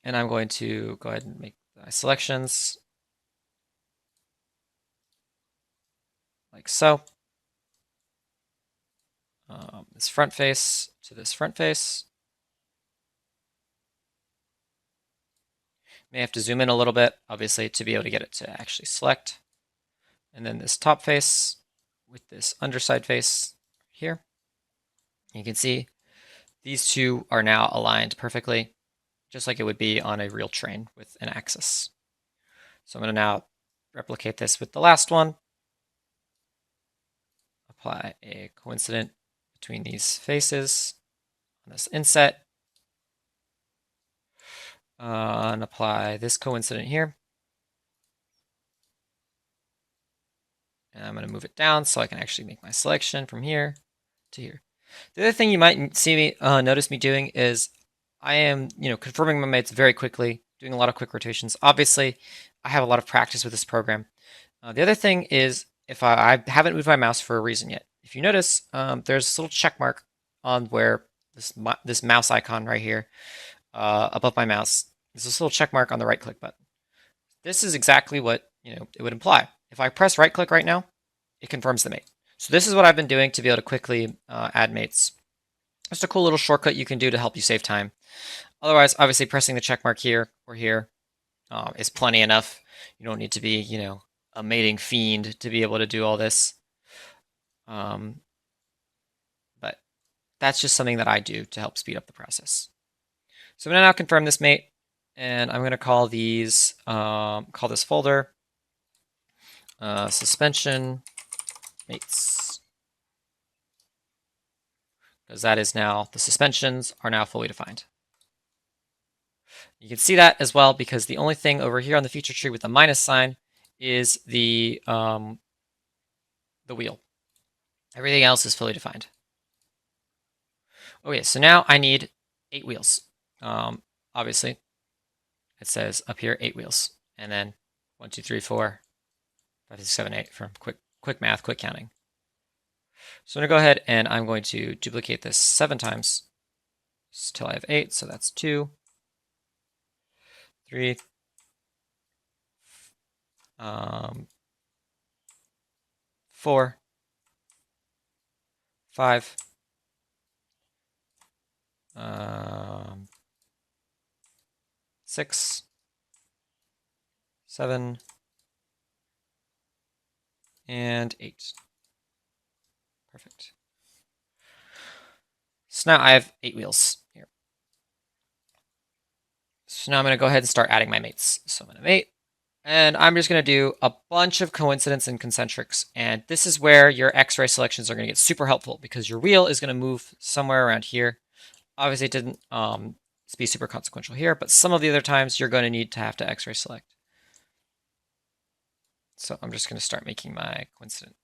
And I'm going to go ahead and make my selections like so. This front face to this front face. May have to zoom in a little bit, obviously, to be able to get it to actually select. And then this top face with this underside face here. You can see these two are now aligned perfectly, just like it would be on a real train with an axis. So I'm going to now replicate this with the last one. Apply a coincident between these faces on this inset. And apply this coincident here. And I'm going to move it down so I can actually make my selection from here to here. The other thing you might see me notice me doing is I am, confirming my mates very quickly, doing a lot of quick rotations. Obviously, I have a lot of practice with this program. The other thing is if I haven't moved my mouse for a reason yet. If you notice, there's this little check mark on where this mouse icon right here above my mouse. There's this little check mark on the right click button. This is exactly what it would imply. If I press right click right now, it confirms the mate. So this is what I've been doing to be able to quickly add mates. Just a cool little shortcut you can do to help you save time. Otherwise, obviously pressing the check mark here or here is plenty enough. You don't need to be, a mating fiend to be able to do all this. But that's just something that I do to help speed up the process. So I'm going to now confirm this mate, and I'm going to call these, call this folder suspension mates, because that is now, the suspensions are now fully defined. You can see that as well because the only thing over here on the feature tree with the minus sign is the wheel. Everything else is fully defined. Okay, so now I need 8 wheels. Obviously, it says up here 8 wheels, and then 1, 2, 3, 4, 5, 6, 7, 8 from quick math, quick counting. So I'm going to go ahead and I'm going to duplicate this 7 times until I have 8. So that's 2, 3, 4, 5, 6, 7, and 8. Perfect. So now I have 8 wheels here. So now I'm going to go ahead and start adding my mates. So I'm going to mate, and I'm just going to do a bunch of coincidents and concentrics. And this is where your X-ray selections are going to get super helpful because your wheel is going to move somewhere around here. Obviously, it didn't be super consequential here, but some of the other times you're going to need to have to X-ray select. So I'm just going to start making my coincident,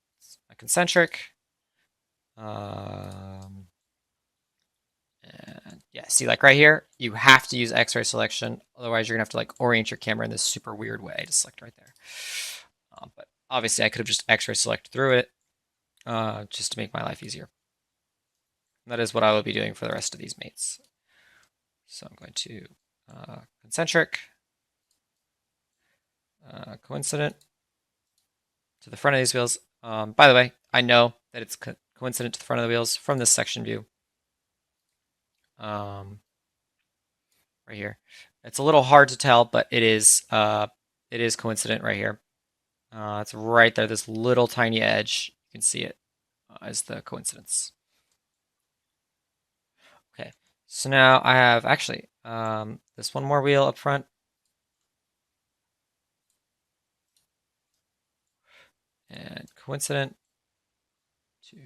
my concentric. And yeah, see, like right here, you have to use X-ray selection. Otherwise, you're gonna have to like orient your camera in this super weird way to select right there. But obviously, I could have just X-ray select through it just to make my life easier. And that is what I will be doing for the rest of these mates. So I'm going to concentric, coincident to the front of these wheels. By the way, I know that it's coincident to the front of the wheels from this section view. Right here. It's a little hard to tell, but it is coincident right here. It's right there, this little tiny edge. You can see it as the coincidence. Okay, so now I have actually this one more wheel up front. And coincident to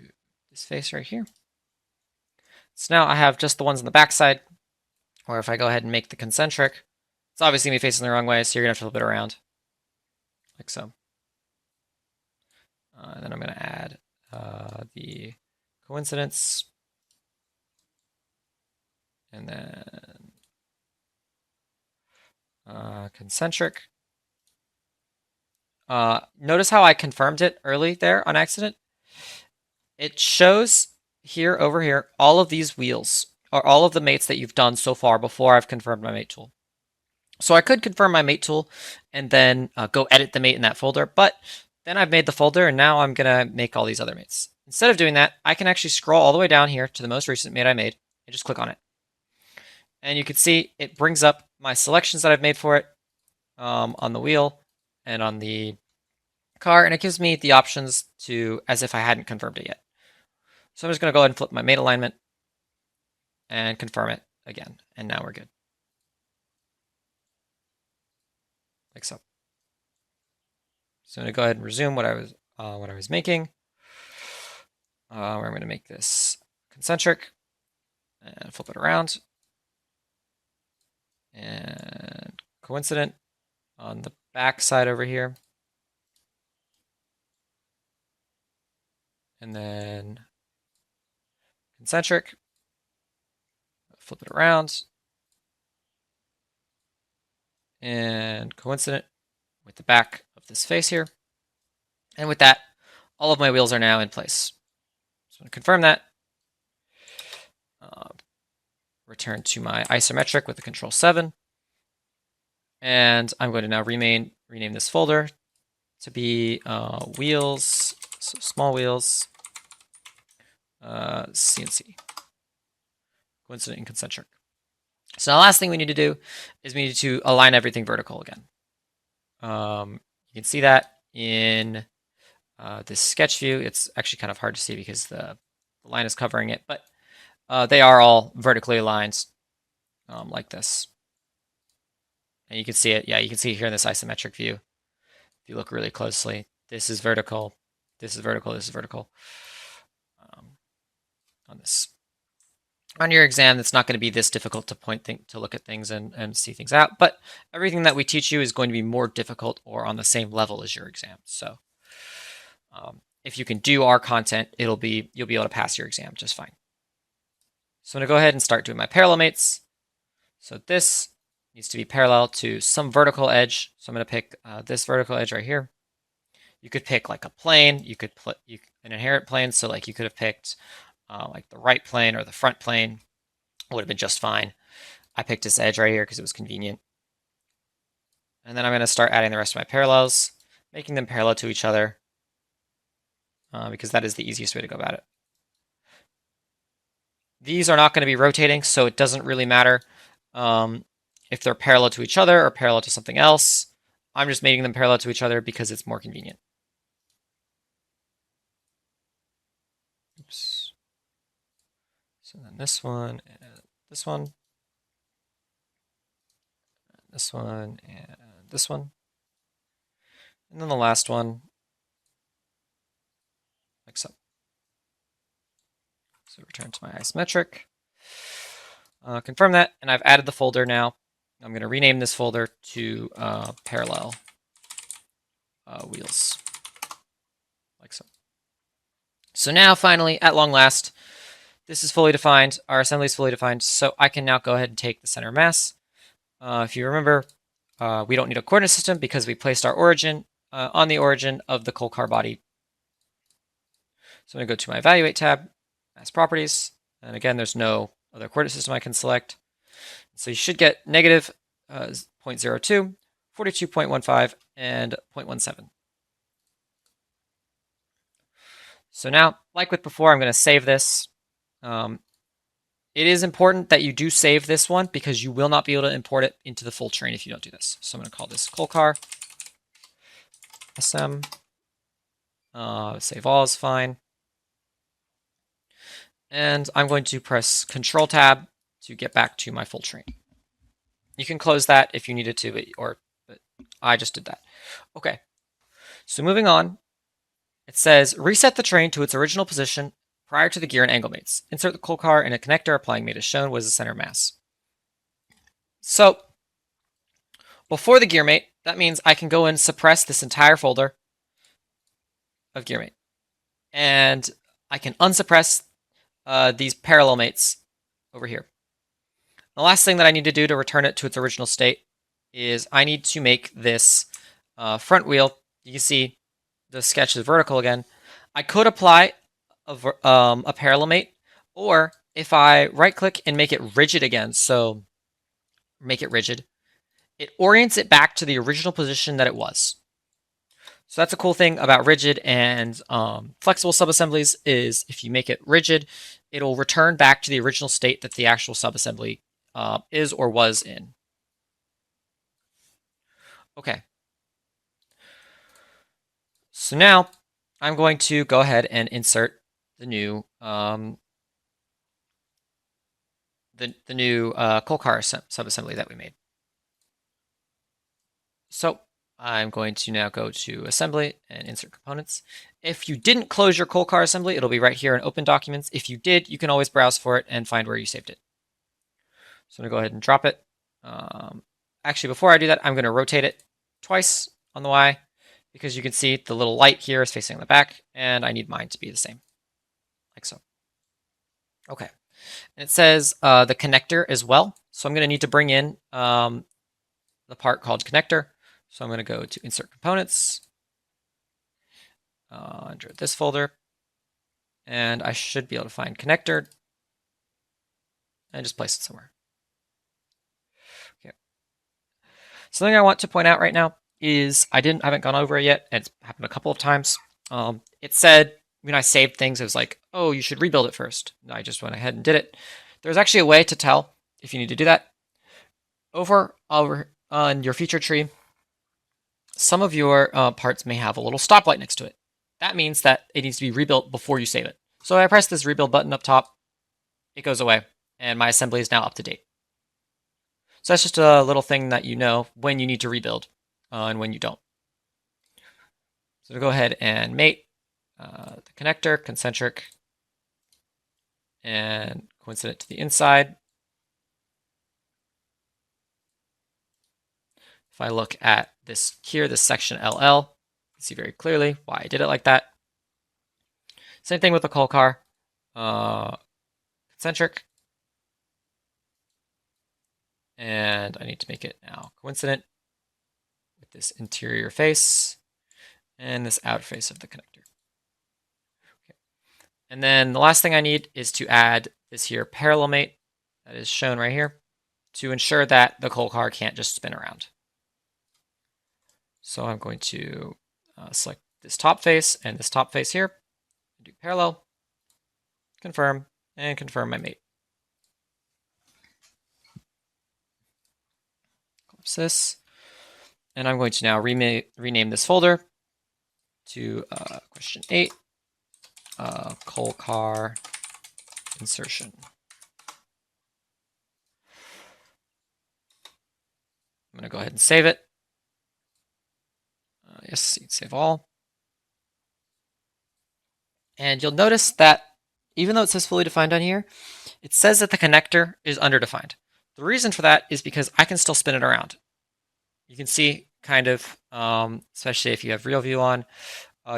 this face right here. So now I have just the ones on the back side, or if I go ahead and make the concentric, it's obviously going to be facing the wrong way, so you're going to have to flip it around, like so. And then I'm going to add the coincidence, and then concentric. Notice how I confirmed it early there on accident? It shows here, over here, all of these wheels are all of the mates that you've done so far before I've confirmed my mate tool. So I could confirm my mate tool and then go edit the mate in that folder, but then I've made the folder and now I'm gonna make all these other mates. Instead of doing that, I can actually scroll all the way down here to the most recent mate I made and just click on it. And you can see it brings up my selections that I've made for it on the wheel and on the car, and it gives me the options to as if I hadn't confirmed it yet. So I'm just gonna go ahead and flip my mate alignment and confirm it again, and now we're good. Like so. So I'm gonna go ahead and resume what I was making. Where I'm gonna make this concentric and flip it around, and coincident on the back side over here, and then concentric. Flip it around, and coincident with the back of this face here. And with that, all of my wheels are now in place. So I'm going to confirm that. Return to my isometric with the Control 7. And I'm going to now rename this folder to be wheels, so small wheels, CNC, coincident and concentric. So the last thing we need to do is we need to align everything vertical again. You can see that in this sketch view. It's actually kind of hard to see because the line is covering it, but they are all vertically aligned like this. And you can see it. Yeah, you can see it here in this isometric view. If you look really closely, this is vertical, this is vertical, this is vertical. On this. On your exam, it's not going to be this difficult to look at things and see things out, but everything that we teach you is going to be more difficult or on the same level as your exam. So if you can do our content, you'll be able to pass your exam just fine. So I'm going to go ahead and start doing my parallel mates. So this needs to be parallel to some vertical edge. So I'm going to pick this vertical edge right here. You could pick like a plane. You could put an inherent plane. So like you could have picked like the right plane or the front plane. Would have been just fine. I picked this edge right here because it was convenient. And then I'm going to start adding the rest of my parallels, making them parallel to each other because that is the easiest way to go about it. These are not going to be rotating, so it doesn't really matter if they're parallel to each other or parallel to something else. I'm just making them parallel to each other because it's more convenient. Oops. So then this one and this one, and this one and this one, and then the last one, like so. So return to my isometric, confirm that, and I've added the folder now. I'm going to rename this folder to parallel wheels, like so. So now finally, at long last, this is fully defined, our assembly is fully defined, so I can now go ahead and take the center of mass. If you remember, we don't need a coordinate system because we placed our origin on the origin of the coal car body. So I'm going to go to my evaluate tab, mass properties, and again, there's no other coordinate system I can select. So you should get negative 0.02, 42.15, and 0.17. So now, like with before, I'm going to save this. It is important that you do save this one because you will not be able to import it into the full train if you don't do this. So I'm going to call this coal car SM. Save all is fine. And I'm going to press Control Tab to get back to my full train. You can close that if you needed to, but I just did that. Okay. So moving on, it says reset the train to its original position prior to the gear and angle mates. Insert the coal car in a connector, applying mate as shown was the center mass. So before the gear mate, that means I can go and suppress this entire folder of gear mate. And I can unsuppress these parallel mates over here. The last thing that I need to do to return it to its original state is I need to make this front wheel. You can see the sketch is vertical again. I could apply a parallel mate, Or if I right click and make it rigid again, so make it rigid, it orients it back to the original position that it was. So that's a cool thing about rigid and flexible subassemblies is if you make it rigid, it'll return back to the original state that the actual subassembly is or was in. Okay. So now I'm going to go ahead and insert the new coal car subassembly that we made. So I'm going to now go to Assembly and Insert Components. If you didn't close your coal car assembly, it'll be right here in Open Documents. If you did, you can always browse for it and find where you saved it. So I'm going to go ahead and drop it. Actually, before I do that, I'm going to rotate it twice on the Y because you can see the little light here is facing the back, and I need mine to be the same, like so. Okay. And it says the connector as well. So I'm going to need to bring in the part called connector. So I'm going to go to Insert Components under this folder, and I should be able to find connector and just place it somewhere. Okay. Something I want to point out right now is I haven't gone over it yet. It's happened a couple of times. It said when I saved things, it was like, oh, you should rebuild it first. And I just went ahead and did it. There's actually a way to tell if you need to do that. Over on your feature tree, some of your parts may have a little stoplight next to it. That means that it needs to be rebuilt before you save it. So I press this rebuild button up top, it goes away, and my assembly is now up to date. So that's just a little thing that you know when you need to rebuild and when you don't. So to go ahead and mate the connector, concentric, and coincident to the inside. If I look at this here, this section LL, you can see very clearly why I did it like that. Same thing with the coal car, concentric. And I need to make it now coincident with this interior face and this outer face of the connector. Okay. And then the last thing I need is to add this here parallel mate that is shown right here to ensure that the coal car can't just spin around. So I'm going to select this top face and this top face here, do parallel, confirm, and confirm my mate. Collapse this. And I'm going to now rename this folder to question 8, coal car insertion. I'm going to go ahead and save it. Yes, save all. And you'll notice that even though it says fully defined on here, it says that the connector is underdefined. The reason for that is because I can still spin it around. You can see kind of, especially if you have real view on,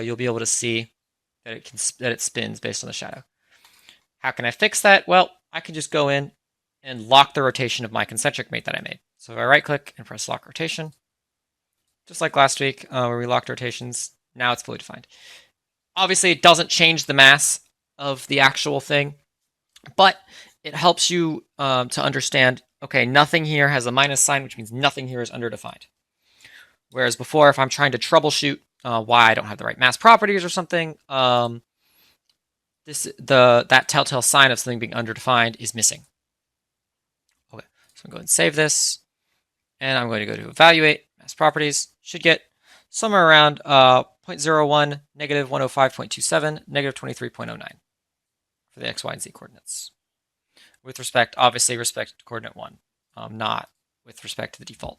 you'll be able to see that it spins based on the shadow. How can I fix that? Well, I can just go in and lock the rotation of my concentric mate that I made. So if I right click and press lock rotation, just like last week where we locked rotations, now it's fully defined. Obviously, it doesn't change the mass of the actual thing, but it helps you to understand, okay, nothing here has a minus sign, which means nothing here is underdefined. Whereas before, if I'm trying to troubleshoot why I don't have the right mass properties or something, that telltale sign of something being underdefined is missing. Okay, so I'm going to save this, and I'm going to go to evaluate mass properties. Should get somewhere around 0.01, negative 105.27, negative 23.09 for the x, y, and z coordinates. With respect, obviously, respect to coordinate 1, not with respect to the default.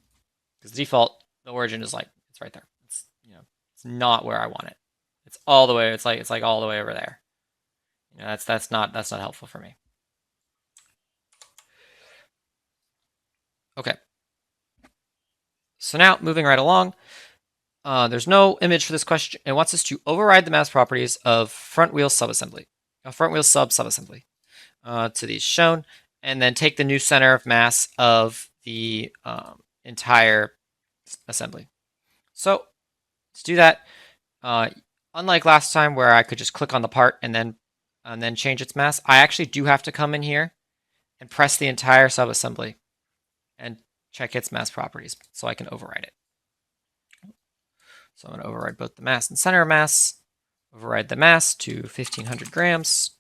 Because the default, the origin is like, it's right there. It's, it's not where I want it. It's all the way, it's like all the way over there. That's not helpful for me. Okay. So now, moving right along, there's no image for this question. It wants us to override the mass properties of front wheel subassembly, front wheel subassembly to these shown, and then take the new center of mass of the entire assembly. So to do that, unlike last time where I could just click on the part and then and then change its mass, I actually do have to come in here and press the entire subassembly and check its mass properties so I can override it. So I'm going to override both the mass and center of mass, override the mass to 1500 grams,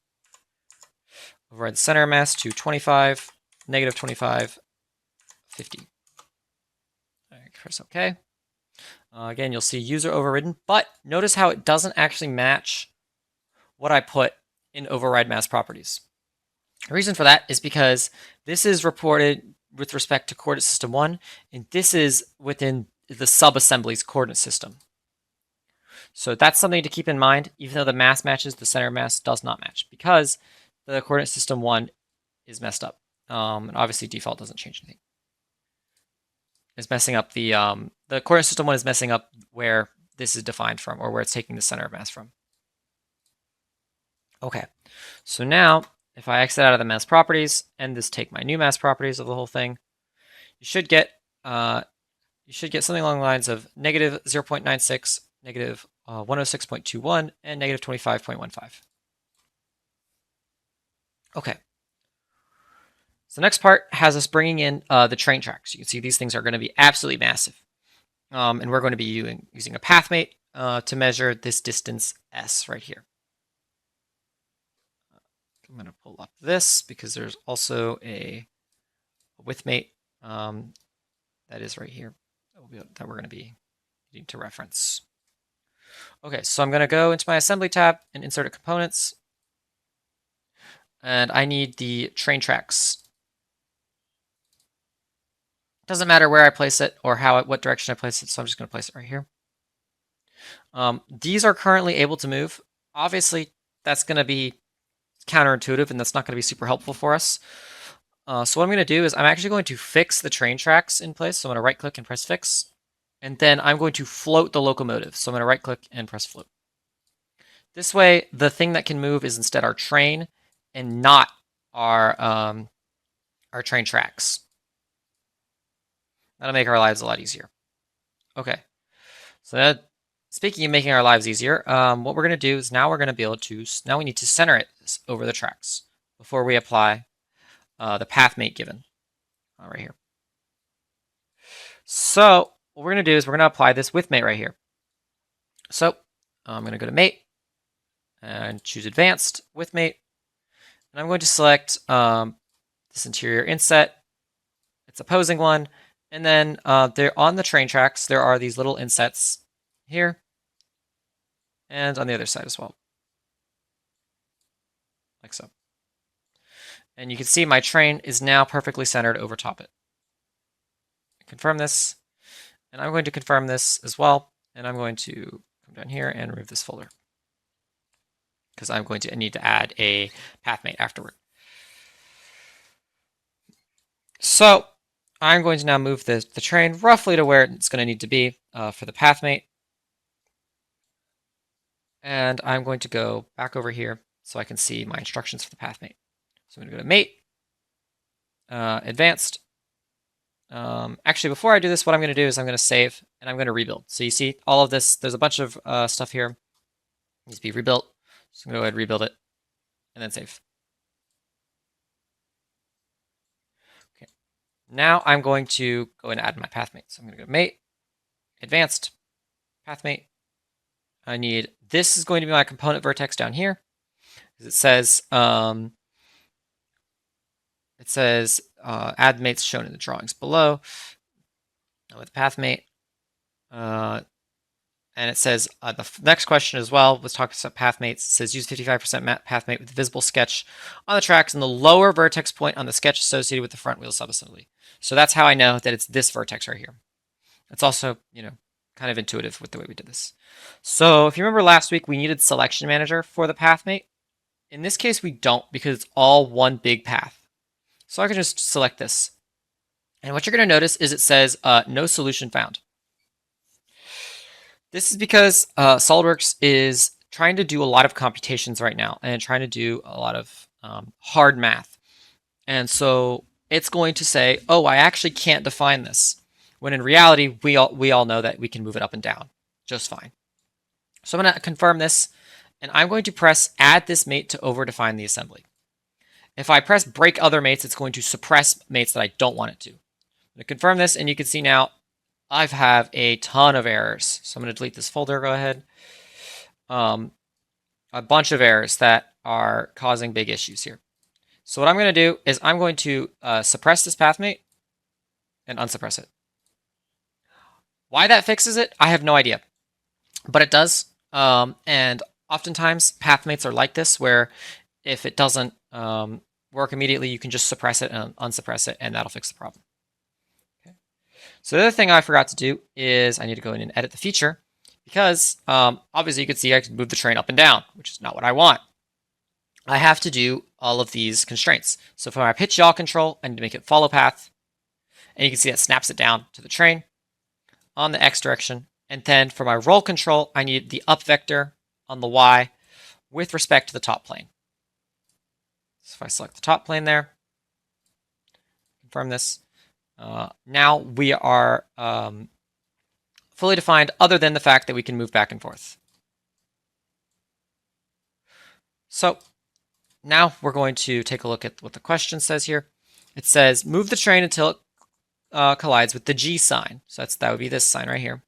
override the center of mass to 25, negative 25, 50. All right, press OK. Again, you'll see user overridden, but notice how it doesn't actually match what I put in override mass properties. The reason for that is because this is reported with respect to coordinate system 1, and this is within the subassembly's coordinate system. So that's something to keep in mind. Even though the mass matches, the center mass does not match because the coordinate system 1 is messed up. And obviously default doesn't change anything. It's messing up the coordinate system 1 is messing up where this is defined from, or where it's taking the center of mass from. Okay, so now if I exit out of the mass properties and just take my new mass properties of the whole thing, you should get something along the lines of negative 0.96, negative 106.21, and negative 25.15. Okay. So the next part has us bringing in the train tracks. You can see these things are going to be absolutely massive. And we're going to be using a pathmate to measure this distance S right here. I'm going to pull up this because there's also a widthmate that is right here that we're going to be needing to reference. Okay, so I'm going to go into my assembly tab and insert a components. And I need the train tracks. Doesn't matter where I place it or what direction I place it, so I'm just going to place it right here. These are currently able to move. Obviously, that's going to be counterintuitive, and that's not going to be super helpful for us. So what I'm going to do is I'm actually going to fix the train tracks in place. So I'm going to right click and press fix. And then I'm going to float the locomotive. So I'm going to right click and press float. This way, the thing that can move is instead our train and not our train tracks. That'll make our lives a lot easier. Okay. So speaking of making our lives easier, what we're going to do is now we're going to be able to, now we need to center it over the tracks before we apply the pathmate given right here. So what we're going to do is we're going to apply this with mate right here. So I'm going to go to mate and choose advanced with mate. And I'm going to select this interior inset. It's opposing one. And then there on the train tracks, there are these little insets here and on the other side as well, like so. And you can see my train is now perfectly centered over top it. Confirm this, and I'm going to confirm this as well. And I'm going to come down here and remove this folder because I'm going to need to add a pathmate afterward. So I'm going to now move the train roughly to where it's going to need to be for the pathmate. And I'm going to go back over here so I can see my instructions for the pathmate. So I'm going to go to mate, advanced. Actually, before I do this, what I'm going to do is I'm going to save and I'm going to rebuild. So you see all of this, there's a bunch of stuff here. It needs to be rebuilt. So I'm going to go ahead and rebuild it and then save. Okay. Now I'm going to go and add my pathmate. So I'm going to go to mate, advanced, pathmate. I need, this is going to be my component vertex down here. It says, add mates shown in the drawings below with pathmate. And it says the next question as well was talking about pathmates. It says use 55% pathmate with visible sketch on the tracks and the lower vertex point on the sketch associated with the front wheel subassembly. So that's how I know that it's this vertex right here. It's also, kind of intuitive with the way we did this. So if you remember last week, we needed selection manager for the pathmate. In this case, we don't because it's all one big path. So I can just select this. And what you're going to notice is it says no solution found. This is because SOLIDWORKS is trying to do a lot of computations right now and trying to do a lot of hard math. And so it's going to say, oh, I actually can't define this. When in reality, we all know that we can move it up and down just fine. So I'm going to confirm this and I'm going to press add this mate to overdefine the assembly. If I press break other mates, it's going to suppress mates that I don't want it to. I'm going to confirm this, and you can see now I have a ton of errors. So I'm going to delete this folder, go ahead. A bunch of errors that are causing big issues here. So what I'm going to do is I'm going to suppress this pathmate and unsuppress it. Why that fixes it, I have no idea, but it does. And oftentimes pathmates are like this, where if it doesn't work immediately, you can just suppress it and unsuppress it, and that'll fix the problem. Okay. So the other thing I forgot to do is I need to go in and edit the feature, because obviously you can see I can move the train up and down, which is not what I want. I have to do all of these constraints. So for my pitch yaw control, I need to make it follow path, and you can see that snaps it down to the train on the X direction. And then for my roll control, I need the up vector on the Y with respect to the top plane. So if I select the top plane there, confirm this, now we are fully defined, other than the fact that we can move back and forth. So now we're going to take a look at what the question says here. It says move the train until it collides with the G sign. So that would be this sign right here.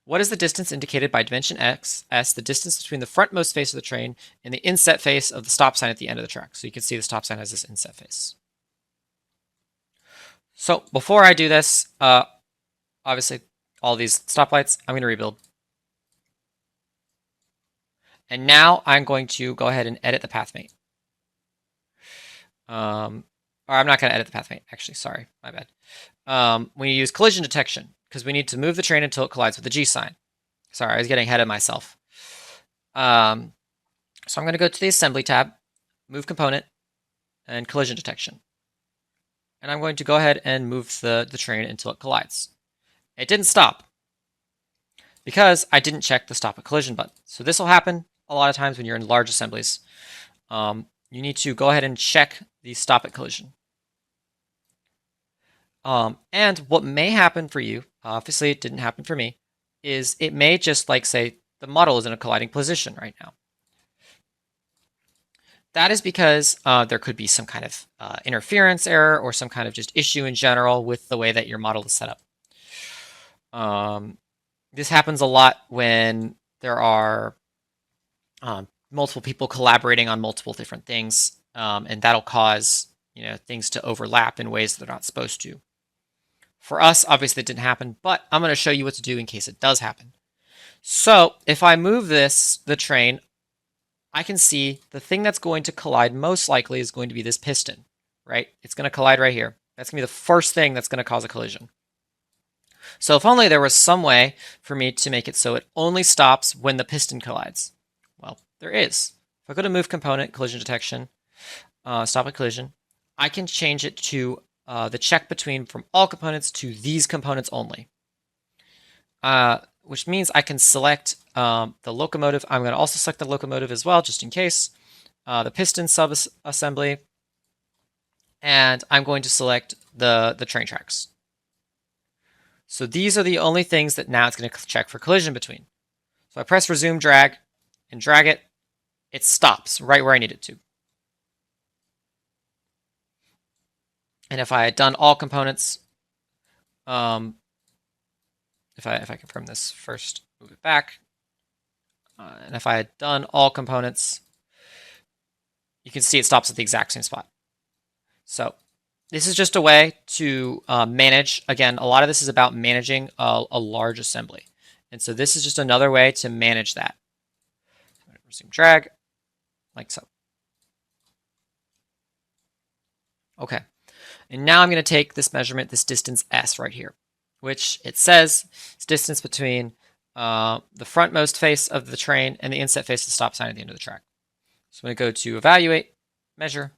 What is the distance indicated by dimension X, S, the distance between the frontmost face of the train and the inset face of the stop sign at the end of the track? So you can see the stop sign has this inset face. So before I do this, obviously all these stoplights, I'm going to rebuild. And now I'm going to go ahead and edit the pathmate. Or I'm not going to edit the pathmate, actually, sorry, my bad. We use collision detection, because we need to move the train until it collides with the G sign. Sorry, I was getting ahead of myself. So I'm going to go to the assembly tab, move component, and collision detection. And I'm going to go ahead and move the train until it collides. It didn't stop, because I didn't check the stop at collision button. So this will happen a lot of times when you're in large assemblies. You need to go ahead and check the stop at collision. And what may happen for you, obviously it didn't happen for me, is it may just say the model is in a colliding position right now. That is because there could be some kind of interference error or some kind of just issue in general with the way that your model is set up. This happens a lot when there are multiple people collaborating on multiple different things, and that'll cause things to overlap in ways that they're not supposed to. For us, obviously it didn't happen, but I'm going to show you what to do in case it does happen. So if I move the train, I can see the thing that's going to collide most likely is going to be this piston, right? It's going to collide right here. That's going to be the first thing that's going to cause a collision. So if only there was some way for me to make it so it only stops when the piston collides. Well, there is. If I go to move component, collision detection, stop at collision, I can change it to the check between from all components to these components only. Which means I can select the locomotive. I'm going to also select the locomotive as well, just in case. The piston sub-assembly. And I'm going to select the train tracks. So these are the only things that now it's going to check for collision between. So I press resume drag and drag it. It stops right where I need it to. And if I had done all components, if I confirm this first, move it back. And if I had done all components, you can see it stops at the exact same spot. So this is just a way to manage. Again, a lot of this is about managing a large assembly. And so this is just another way to manage that. Resume drag, like so. Okay. And now I'm going to take this measurement, this distance S right here, which it says is distance between the frontmost face of the train and the inset face of the stop sign at the end of the track. So I'm going to go to evaluate, measure.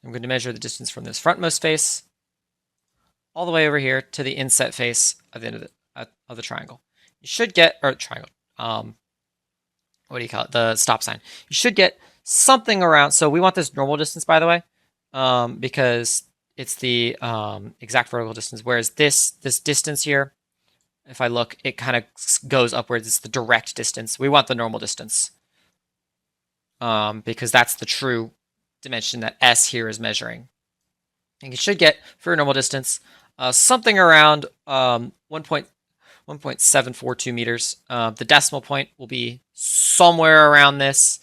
I'm going to measure the distance from this frontmost face all the way over here to the inset face at the end of the triangle. You should get, or triangle, what do you call it? The stop sign. You should get something around, so we want this normal distance, by the way, because it's the exact vertical distance, whereas this distance here if I look, it kind of goes upwards. It's the direct distance. We want the normal distance because that's the true dimension that S here is measuring. And you should get, for a normal distance, something around 1.742 meters. The decimal point will be somewhere around this.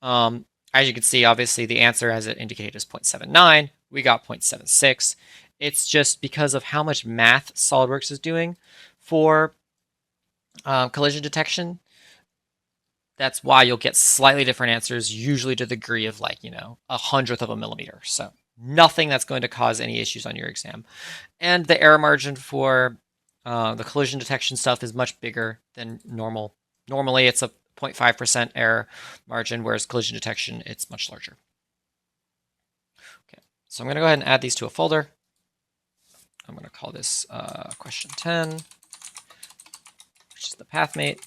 As you can see, obviously, the answer, as it indicated, is 0.79. We got 0.76. It's just because of how much math SOLIDWORKS is doing for collision detection. That's why you'll get slightly different answers, usually to the degree of like, a hundredth of a millimeter. So nothing that's going to cause any issues on your exam. And the error margin for the collision detection stuff is much bigger than normal. Normally, it's a 0.5% error margin, whereas collision detection, it's much larger. Okay, so I'm going to go ahead and add these to a folder. I'm going to call this question 10, which is the pathmate.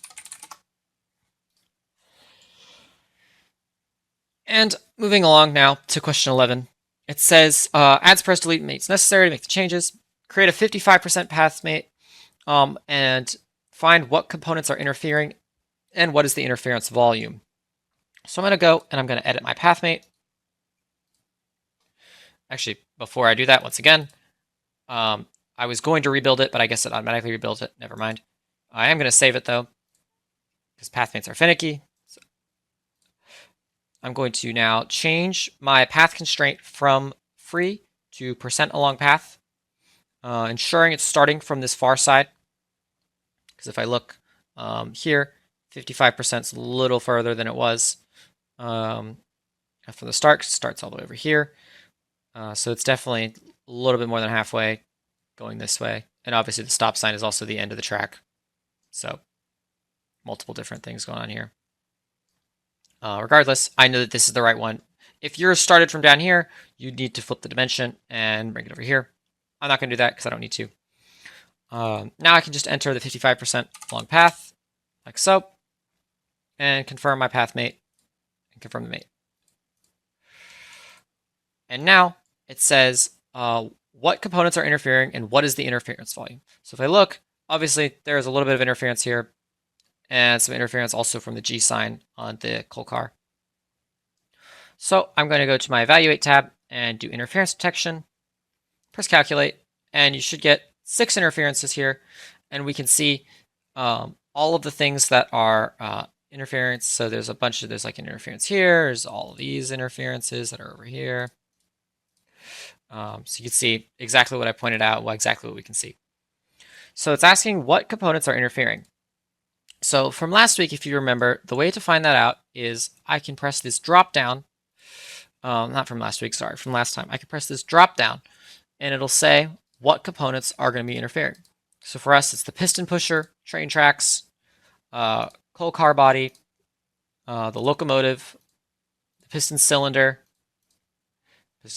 And moving along now to question 11, it says add, suppress, delete mates necessary to make the changes. Create a 55% pathmate and find what components are interfering and what is the interference volume. So I'm going to go and I'm going to edit my pathmate. Actually, before I do that, once again, I was going to rebuild it, but I guess it automatically rebuilt it. Never mind. I am going to save it though, because pathmates are finicky. So I'm going to now change my path constraint from free to % along path, ensuring it's starting from this far side. Because if I look here, 55% is a little further than it was from the start, 'cause it starts all the way over here. So it's definitely a little bit more than halfway going this way. And obviously the stop sign is also the end of the track. So multiple different things going on here. Regardless, I know that this is the right one. If you're started from down here, you need to flip the dimension and bring it over here. I'm not going to do that because I don't need to. Now I can just enter the 55% long path, like so, and confirm my path mate, and confirm the mate. And now it says what components are interfering and what is the interference volume. So if I look, obviously there's a little bit of interference here, and some interference also from the G sign on the coal car. So I'm going to go to my Evaluate tab and do interference detection, press calculate, and you should get 6 interferences here, and we can see all of the things that are interference. So there's a bunch of, there's like an interference here, there's all of these interferences that are over here. So you can see exactly what I pointed out, exactly what we can see. So it's asking what components are interfering. So from last week, if you remember, the way to find that out is I can press this drop down. Not from last week, sorry, from last time. I can press this drop down and it'll say what components are going to be interfering. So for us, it's the piston pusher, train tracks, coal car body, the locomotive, the piston cylinder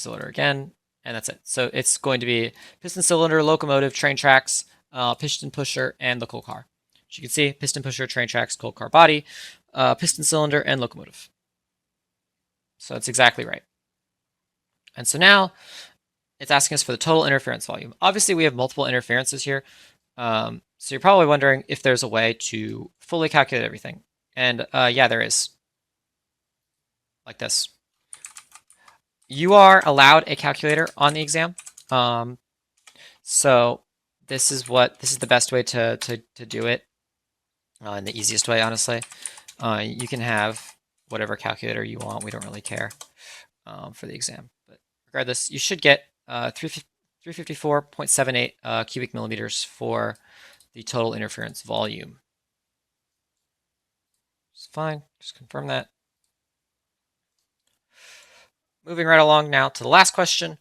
again, and that's it. So it's going to be piston cylinder, locomotive, train tracks, piston pusher, and the coal car. As you can see, piston pusher, train tracks, coal car body, piston cylinder, and locomotive. So it's exactly right. And so now it's asking us for the total interference volume. Obviously, we have multiple interferences here. So you're probably wondering if there's a way to fully calculate everything. And yeah, there is. Like this. You are allowed a calculator on the exam. So this is the best way to do it, and the easiest way, honestly. You can have whatever calculator you want. We don't really care for the exam. But regardless, you should get 354.78 cubic millimeters for the total interference volume. It's fine. Just confirm that. Moving right along now to the last question.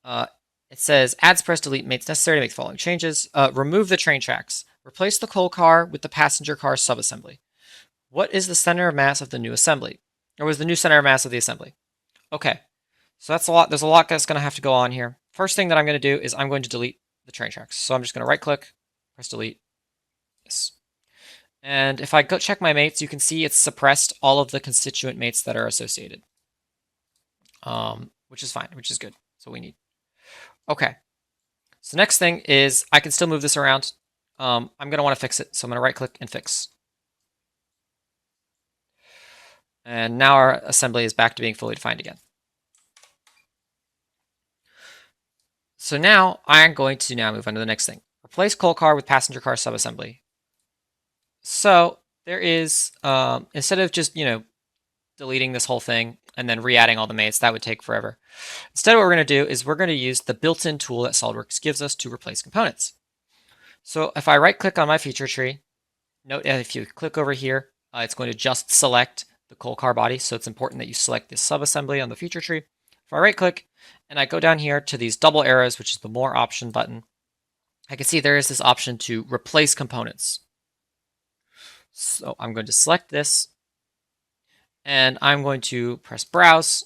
It says, add, suppress, delete mates necessary to make the following changes. Remove the train tracks. Replace the coal car with the passenger car subassembly. What is the center of mass of the new assembly? Or was the new center of mass of the assembly? Okay, so that's a lot. There's a lot that's going to have to go on here. First thing that I'm going to do is I'm going to delete the train tracks. So I'm just going to right click, press delete. Yes. And if I go check my mates, you can see it's suppressed all of the constituent mates that are associated. Which is fine, which is good. That's what we need. Okay. So next thing is I can still move this around. I'm going to want to fix it. So I'm going to right click and fix. And now our assembly is back to being fully defined again. So now I'm going to move on to the next thing. Replace coal car with passenger car subassembly. So there is, instead of just, deleting this whole thing and then re-adding all the mates, that would take forever. Instead, what we're going to do is we're going to use the built-in tool that SOLIDWORKS gives us to replace components. So if I right-click on my feature tree, note if you click over here, it's going to just select the coal car body. So it's important that you select this subassembly on the feature tree. If I right-click and I go down here to these double arrows, which is the More Option button, I can see there is this option to replace components. So I'm going to select this, and I'm going to press Browse,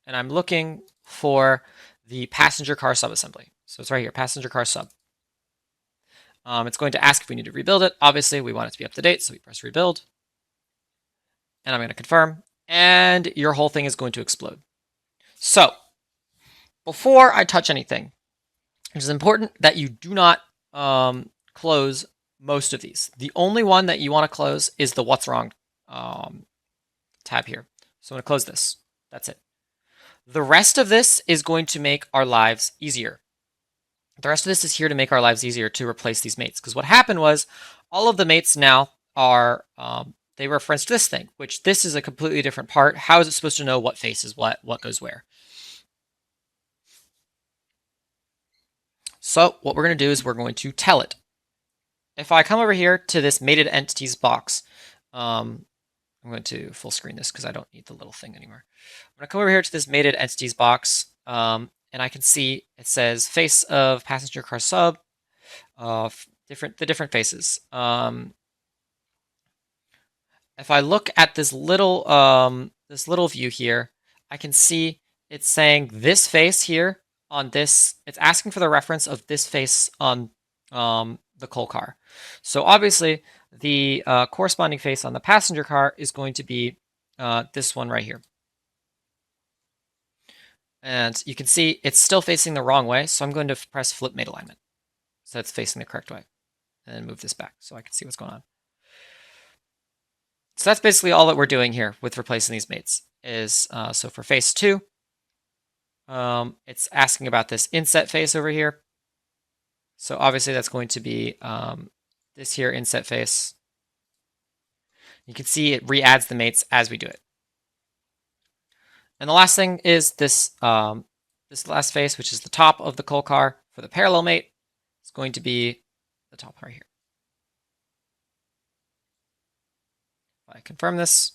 and I'm looking for the passenger car subassembly. So it's right here, passenger car sub. It's going to ask if we need to rebuild it. Obviously, we want it to be up to date, so we press Rebuild. And I'm going to confirm, and your whole thing is going to explode. So before I touch anything, it is important that you do not close most of these. The only one that you want to close is the What's Wrong tab here. So I'm going to close this. That's it. The rest of this is going to make our lives easier. The rest of this is here to make our lives easier to replace these mates. Because what happened was all of the mates now are, they referenced this thing, which this is a completely different part. How is it supposed to know what face is what goes where? So what we're going to do is we're going to tell it. If I come over here to this mated entities box, I'm going to full screen this because I don't need the little thing anymore. I'm going to come over here to this mated entities box, and I can see it says face of passenger car sub, the different faces. If I look at this little view here, I can see it's saying this face here on this. It's asking for the reference of this face on the coal car. So obviously, the corresponding face on the passenger car is going to be this one right here. And you can see it's still facing the wrong way, so I'm going to press Flip Mate Alignment, so it's facing the correct way, and move this back so I can see what's going on. So that's basically all that we're doing here with replacing these mates. Is so for face 2, it's asking about this inset face over here. So obviously that's going to be this here inset face. You can see it re-adds the mates as we do it. And the last thing is this this last face, which is the top of the coal car for the parallel mate. It's going to be the top right here. If I confirm this,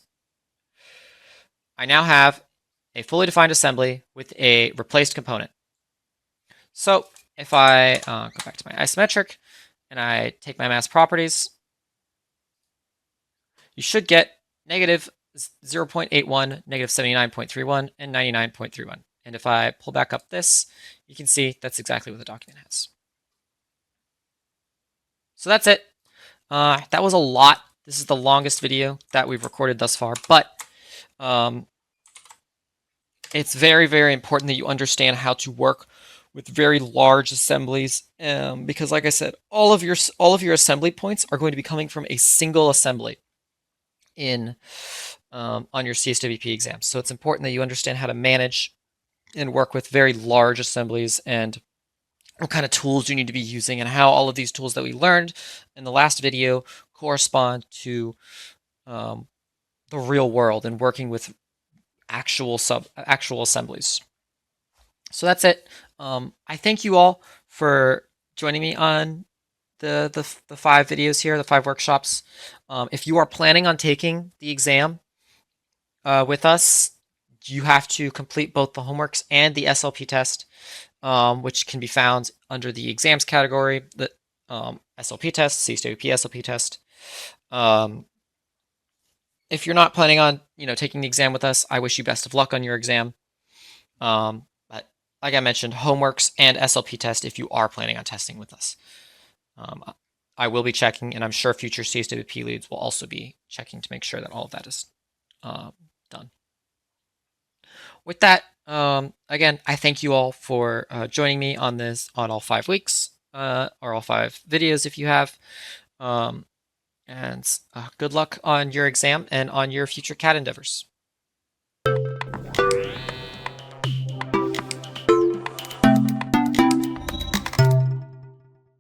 I now have a fully defined assembly with a replaced component. So if I go back to my isometric and I take my mass properties, you should get negative 0.81, negative 79.31, and 99.31. And if I pull back up this, you can see that's exactly what the document has. So that's it. That was a lot. This is the longest video that we've recorded thus far, but it's very, very important that you understand how to work with very large assemblies, because like I said, all of your assembly points are going to be coming from a single assembly in on your CSWP exams. So it's important that you understand how to manage and work with very large assemblies and what kind of tools you need to be using and how all of these tools that we learned in the last video correspond to the real world and working with actual assemblies. So that's it. I thank you all for joining me on the 5 videos here, the 5 workshops. If you are planning on taking the exam with us, you have to complete both the homeworks and the SLP test, which can be found under the exams category, the SLP test, CSWP SLP test. If you're not planning on, taking the exam with us, I wish you best of luck on your exam. But like I mentioned, homeworks and SLP test if you are planning on testing with us. I will be checking, and I'm sure future CSWP leads will also be checking to make sure that all of that is done. With that, again, I thank you all for joining me on all 5 weeks. or all 5 videos if you have. And good luck on your exam and on your future CAD endeavors.